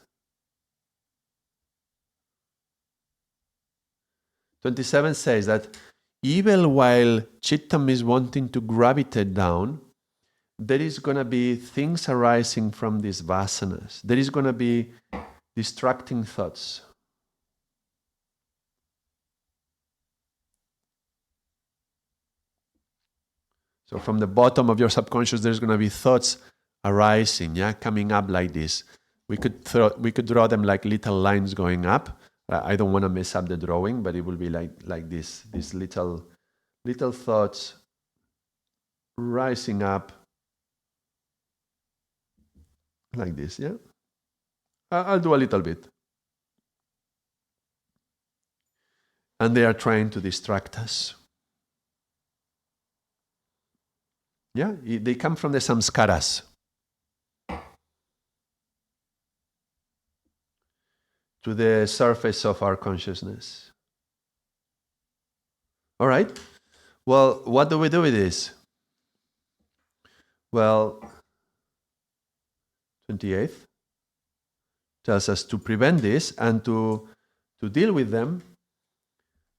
27 says that even while Chittam is wanting to gravitate down, there is going to be things arising from these vasanas. There is going to be distracting thoughts. So from the bottom of your subconscious, there's going to be thoughts arising, coming up like this. We could draw them like little lines going up. I don't want to mess up the drawing, but it will be like this. These little thoughts rising up like this. Yeah, I'll do a little bit, and they are trying to distract us. Yeah, they come from the samskaras. To the surface of our consciousness. All right. Well, what do we do with this? Well, 28th tells us to prevent this and to deal with them.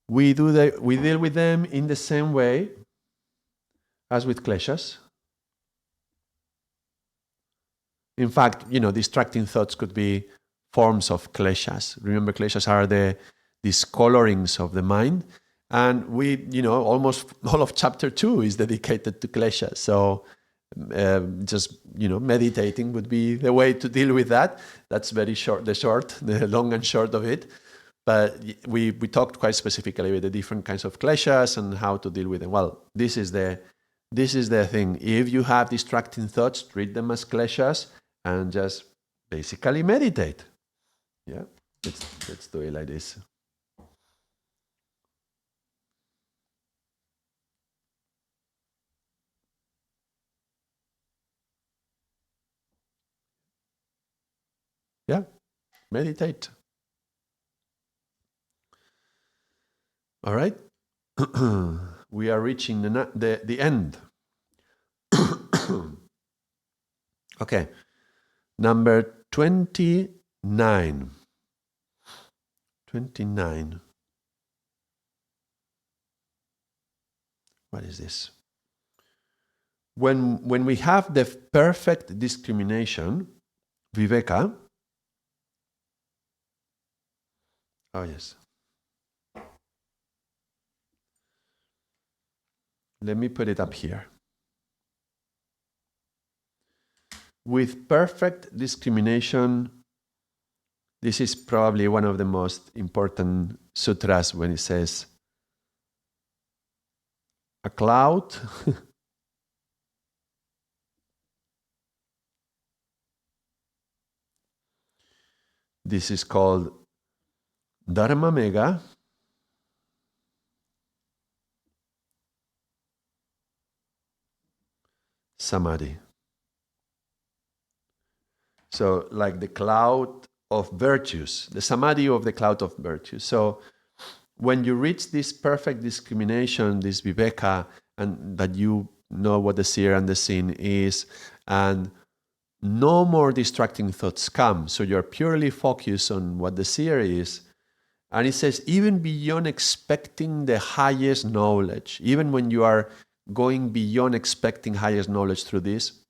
We deal with them in the same way as with kleshas. In fact, distracting thoughts could be forms of kleshas. Remember, kleshas are these colorings of the mind. And almost all of chapter 2 is dedicated to kleshas. So just, meditating would be the way to deal with that. That's very short, the long and short of it. But we talked quite specifically with the different kinds of kleshas and how to deal with them. Well, this is the thing. If you have distracting thoughts, treat them as kleshas and just basically meditate. Yeah, let's do it like this. Yeah, meditate. All right, we are reaching the end. Okay, number 29. 29. What is this? When we have the perfect discrimination, viveka. Oh yes. Let me put it up here. With perfect discrimination, this is probably one of the most important sutras when it says a cloud this is called Dharma Mega Samadhi. So like the cloud of virtues, the Samadhi of the cloud of virtues. So when you reach this perfect discrimination, this viveka, and that you know what the seer and the seen is, and no more distracting thoughts come, so you're purely focused on what the seer is. And it says, even beyond expecting the highest knowledge, even when you are going beyond expecting highest knowledge through this,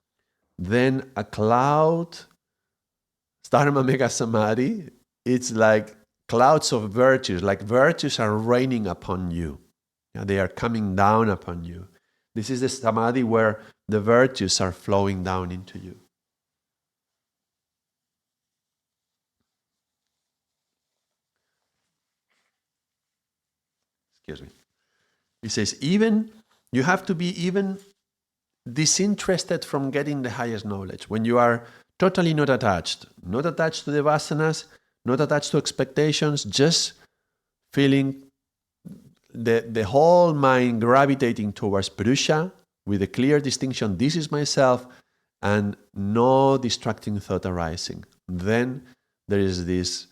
then a cloud, Dharma Mega Samadhi, it's like clouds of virtues, like virtues are raining upon you. Yeah, they are coming down upon you. This is the samadhi where the virtues are flowing down into you. Excuse me. He says, you have to be even disinterested from getting the highest knowledge. When you are totally not attached to the vasanas, not attached to expectations, just feeling the whole mind gravitating towards Purusha with a clear distinction, this is myself, and no distracting thought arising. Then there is this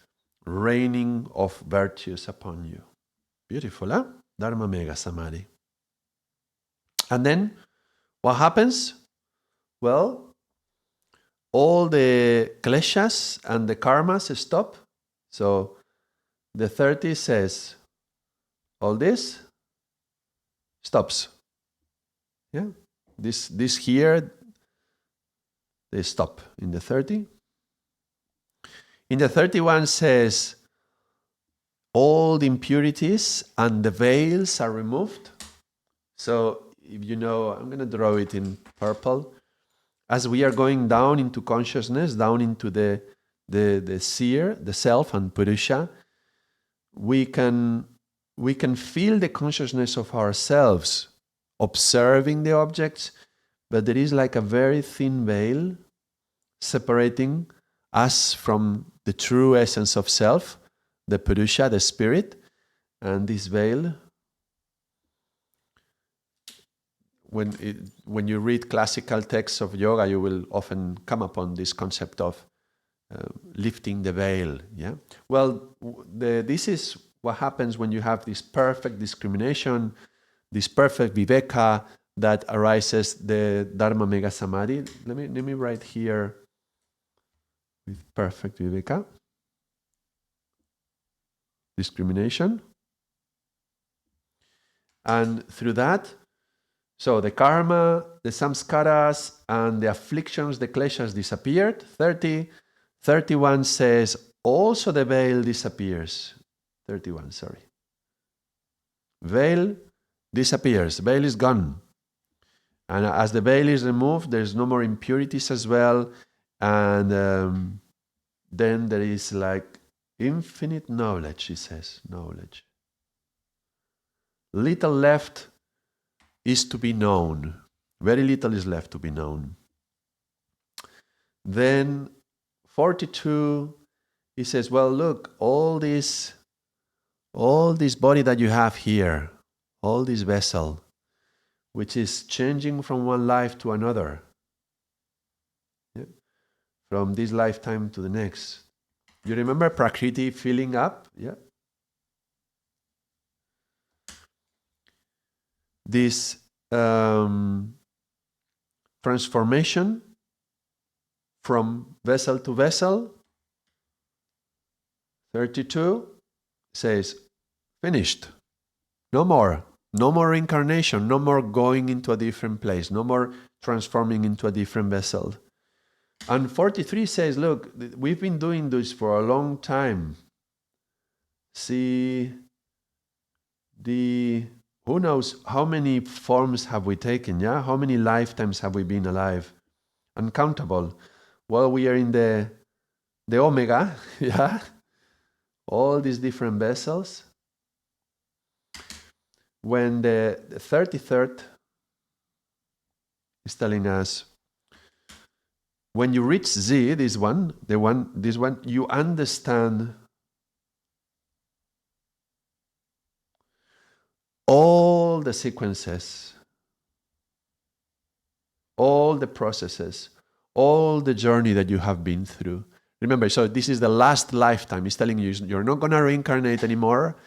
raining of virtues upon you. Beautiful, huh? Dharma Mega Samadhi. And then what happens? Well, all the kleshas and the karmas stop. So the 30 says, all this stops. Yeah, this here, they stop in the 30. In the 31 says, all the impurities and the veils are removed. So if you know, I'm going to draw it in purple. As we are going down into consciousness, down into the seer, the self and Purusha, we can feel the consciousness of ourselves observing the objects, but there is like a very thin veil separating us from the true essence of self, the Purusha, the spirit. And this veil, when you read classical texts of yoga, you will often come upon this concept of lifting the veil. Yeah. Well, this is what happens when you have this perfect discrimination, this perfect viveka that arises, the Dharma Mega Samadhi. Let me write here with perfect viveka. Discrimination. And through that, so the karma, the samskaras, and the afflictions, the kleshas disappeared. 31 says, also the veil disappears. 31, sorry. Veil disappears. Veil is gone. And as the veil is removed, there's no more impurities as well. And then there is like infinite knowledge, he says, knowledge. Little left is to be known. Very little is left to be known. Then 42, he says, well, look, all this body that you have here, all this vessel, which is changing from one life to another, yeah? From this lifetime to the next. You remember Prakriti filling up? Yeah. This transformation from vessel to vessel. 32 says, finished. No more. No more reincarnation. No more going into a different place. No more transforming into a different vessel. And 43 says, look, we've been doing this for a long time. See, who knows how many forms have we taken, yeah? How many lifetimes have we been alive? Uncountable. Well, we are in the Omega, yeah? All these different vessels. When the 33rd is telling us, when you reach Z, this one, you understand all the sequences, all the processes, all the journey that you have been through. Remember, so this is the last lifetime. It's telling you you're not going to reincarnate anymore,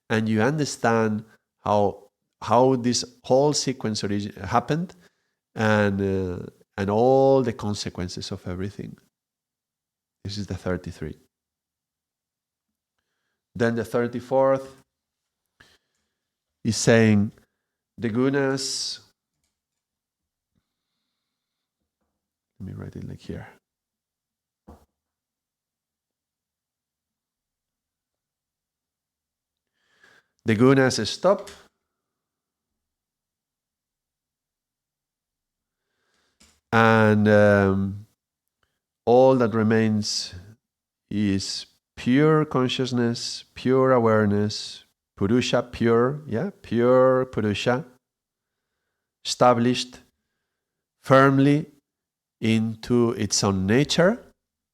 and you understand how this whole sequence happened, and all the consequences of everything. This is the 33. Then the 34th is saying the gunas. Let me write it like here. The gunas stop. And all that remains is pure consciousness, pure awareness, Purusha, pure, pure Purusha, established firmly into its own nature,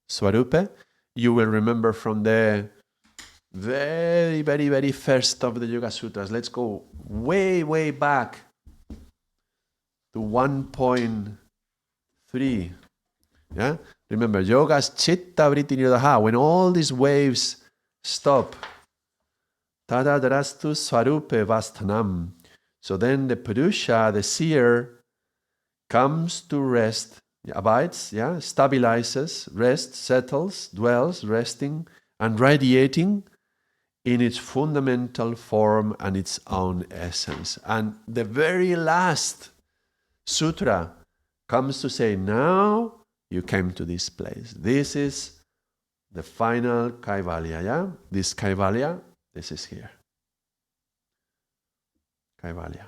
Swarupa. You will remember from the very, very, very first of the Yoga Sutras. Let's go way, way back to 1.3. Yeah? Remember, yoga's chitta vritti nirodha, when all these waves stop. Tadadrastu swarupe vastanam. So then the Purusha, the seer, comes to rest, abides, stabilizes, rests, settles, dwells, resting, and radiating in its fundamental form and its own essence. And the very last sutra comes to say, now you came to this place. This is the final Kaivalya, This Kaivalya, this is here. Kaivalya.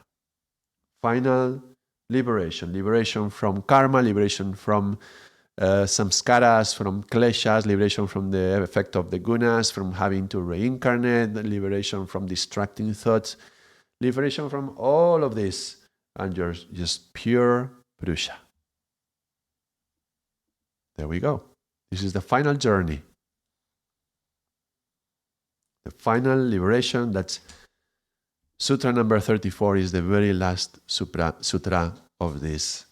Final liberation. Liberation from karma, liberation from samskaras, from kleshas, liberation from the effect of the gunas, from having to reincarnate, liberation from distracting thoughts, liberation from all of this, and you're just pure Purusha. There we go. This is the final journey. The final liberation. That's Sutra number 34 is the very last sutra of this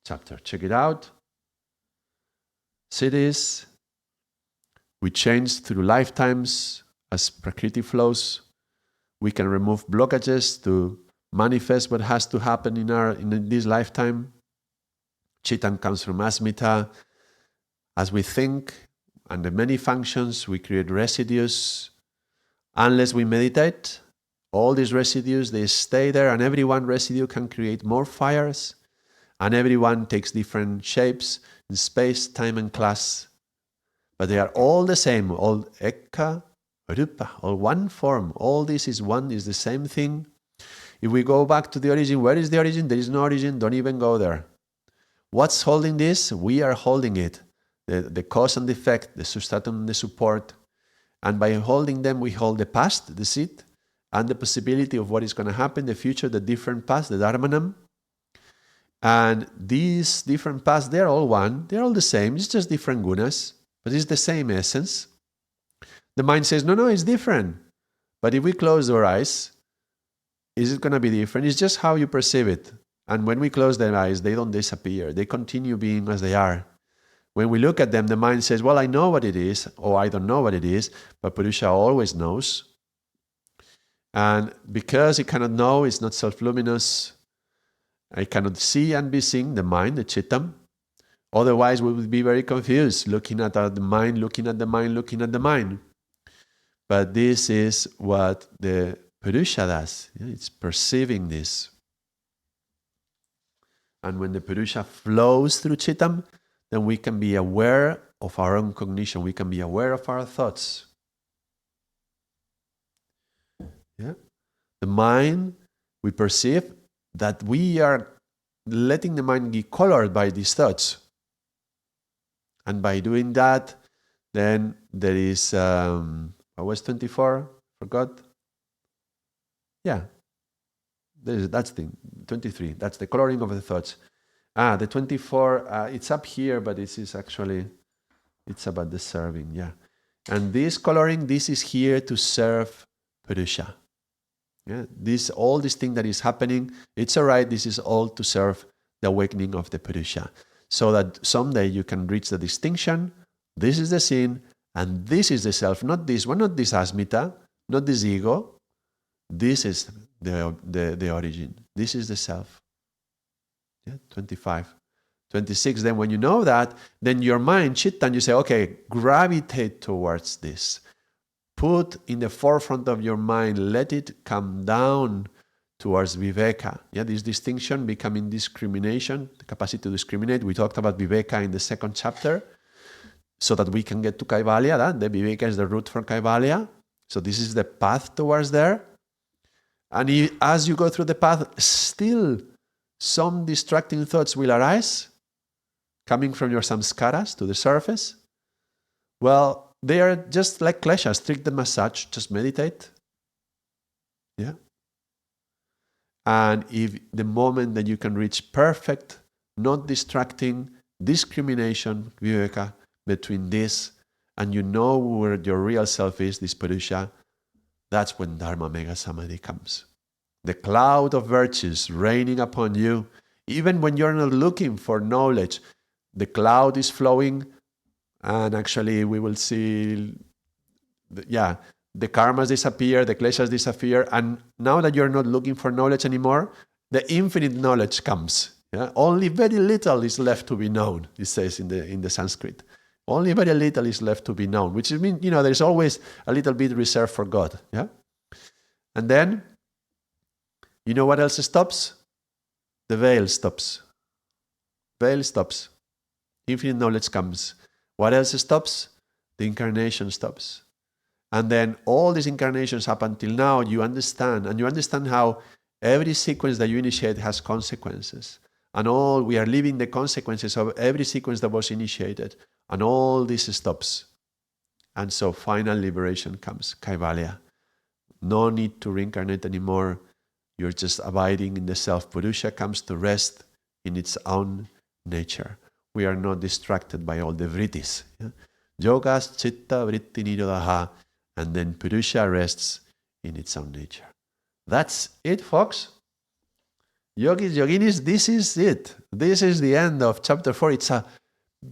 chapter. Check it out. Cities, we change through lifetimes as Prakriti flows. We can remove blockages to manifest what has to happen in this lifetime. Chitam comes from asmita. As we think, and the many functions, we create residues. Unless we meditate, all these residues, they stay there, and every one residue can create more fires, and every one takes different shapes in space, time, and class. But they are all the same, all ekka, rupa, all one form. All this is one, is the same thing. If we go back to the origin, where is the origin? There is no origin, don't even go there. What's holding this? We are holding it. The cause and the effect, the substratum, the support. And by holding them, we hold the past, the seed, and the possibility of what is going to happen, the future, the different paths, the dharmanam. And these different paths, they're all one. They're all the same. It's just different gunas, but it's the same essence. The mind says, no, it's different. But if we close our eyes, is it going to be different? It's just how you perceive it. And when we close their eyes, they don't disappear. They continue being as they are. When we look at them, the mind says, well, I know what it is, or I don't know what it is, but Purusha always knows. And because it cannot know, it's not self-luminous, I cannot see and be seen, the mind, the chittam. Otherwise, we would be very confused, looking at the mind, looking at the mind, looking at the mind. But this is what the Purusha does. It's perceiving this. And when the Purusha flows through chittam, then we can be aware of our own cognition. We can be aware of our thoughts. The mind, we perceive that we are letting the mind be colored by these thoughts. And by doing that, then there is, what was 24? Forgot? Yeah. That's the 23. That's the coloring of the thoughts. The 24, it's up here, but this is actually, it's about the serving, And this coloring, this is here to serve Purusha. All this thing that is happening, it's all right, this is all to serve the awakening of the Purusha. So that someday you can reach the distinction, this is the sin, and this is the self, not this one, not this asmita, not this ego. This is the origin. This is the self. 25. 26, then when you know that, then your mind, chitta, you say, okay, gravitate towards this. Put in the forefront of your mind, let it come down towards viveka. This distinction becoming discrimination, the capacity to discriminate. We talked about viveka in the second chapter, so that we can get to Kaivalya. The viveka is the root for Kaivalya. So this is the path towards there. And as you go through the path, still some distracting thoughts will arise. coming from your samskaras to the surface, well, they are just like kleshas. Treat them as such. Just meditate. Yeah. And if the moment that you can reach perfect, not distracting discrimination, viveka, between this and you know where your real self is, this Purusha, that's when Dharma Mega Samadhi comes. The cloud of virtues raining upon you, even when you're not looking for knowledge, the cloud is flowing, and actually we will see, the karmas disappear, the kleshas disappear, and now that you're not looking for knowledge anymore, the infinite knowledge comes. Yeah? Only very little is left to be known, it says in the Sanskrit. Only very little is left to be known, which means, there's always a little bit reserved for God. Yeah? And then, you know what else stops? The veil stops. Veil stops. Infinite knowledge comes. What else stops? The incarnation stops. And then all these incarnations up until now, you understand how every sequence that you initiate has consequences. And we are living the consequences of every sequence that was initiated. And all this stops. And so final liberation comes, Kaivalya. No need to reincarnate anymore. You're just abiding in the self. Purusha comes to rest in its own nature. We are not distracted by all the vrittis. Yeah? Yogas chitta vritti nirodha. And then Purusha rests in its own nature. That's it, folks. Yogis, yoginis, this is it. This is the end of chapter 4. It's a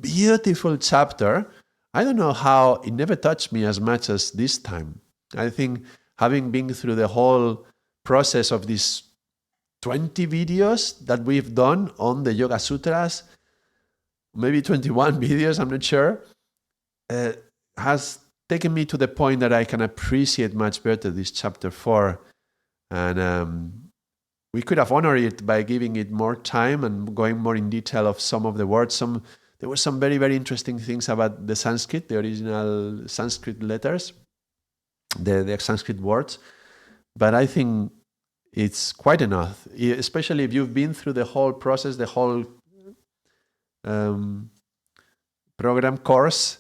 beautiful chapter. I don't know how it never touched me as much as this time. I think having been through the whole process of these 20 videos that we've done on the Yoga Sutras, maybe 21 videos, I'm not sure, has taken me to the point that I can appreciate much better this chapter 4. And we could have honored it by giving it more time and going more in detail of some of the words. There were some very, very interesting things about the Sanskrit, the original Sanskrit letters, the Sanskrit words. But I think it's quite enough, especially if you've been through the whole process, the whole program course.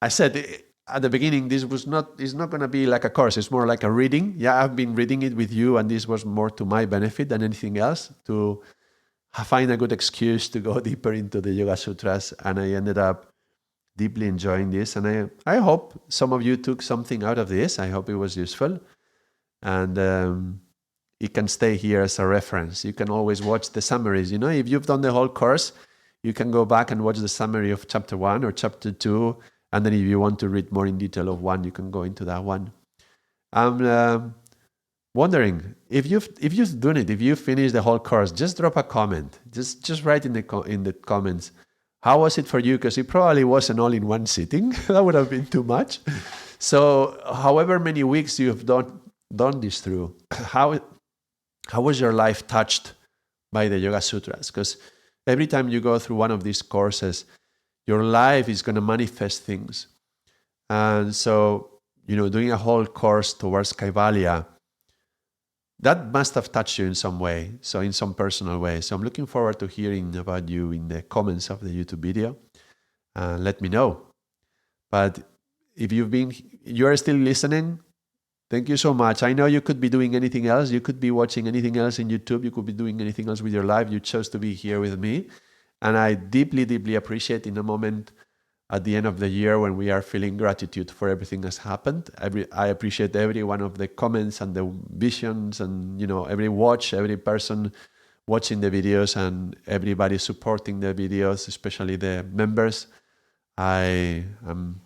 I said at the beginning, it's not going to be like a course. It's more like a reading. Yeah, I've been reading it with you, and this was more to my benefit than anything else, to find a good excuse to go deeper into the Yoga Sutras. And I ended up deeply enjoying this. And I hope some of you took something out of this. I hope it was useful. And it can stay here as a reference. You can always watch the summaries. If you've done the whole course, you can go back and watch the summary of chapter 1 or chapter 2. And then if you want to read more in detail of one, you can go into that one. I'm wondering, if you've done it, if you finished the whole course, just drop a comment. Just write in the comments, how was it for you? Because it probably wasn't all in one sitting. That would have been too much. So however many weeks you've done this through, how was your life touched by the Yoga Sutras? Because every time you go through one of these courses, your life is going to manifest things. And so, doing a whole course towards Kaivalya, that must have touched you in some way, so in some personal way. So I'm looking forward to hearing about you in the comments of the YouTube video. Let me know. But if you're still listening, thank you so much. I know you could be doing anything else. You could be watching anything else in YouTube. You could be doing anything else with your life. You chose to be here with me. And I deeply, deeply appreciate in a moment at the end of the year when we are feeling gratitude for everything that's happened. I appreciate every one of the comments and the visions and, every person watching the videos and everybody supporting the videos, especially the members. I am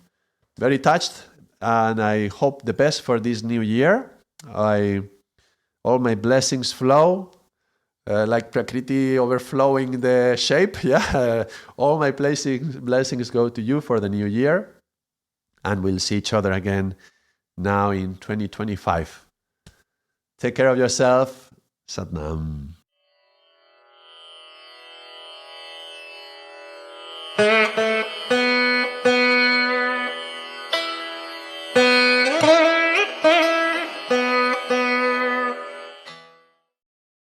very touched and I hope the best for this new year. All my blessings flow. Like Prakriti overflowing the shape, all my blessings go to you for the new year, and we'll see each other again now in 2025. Take care of yourself. Satnam.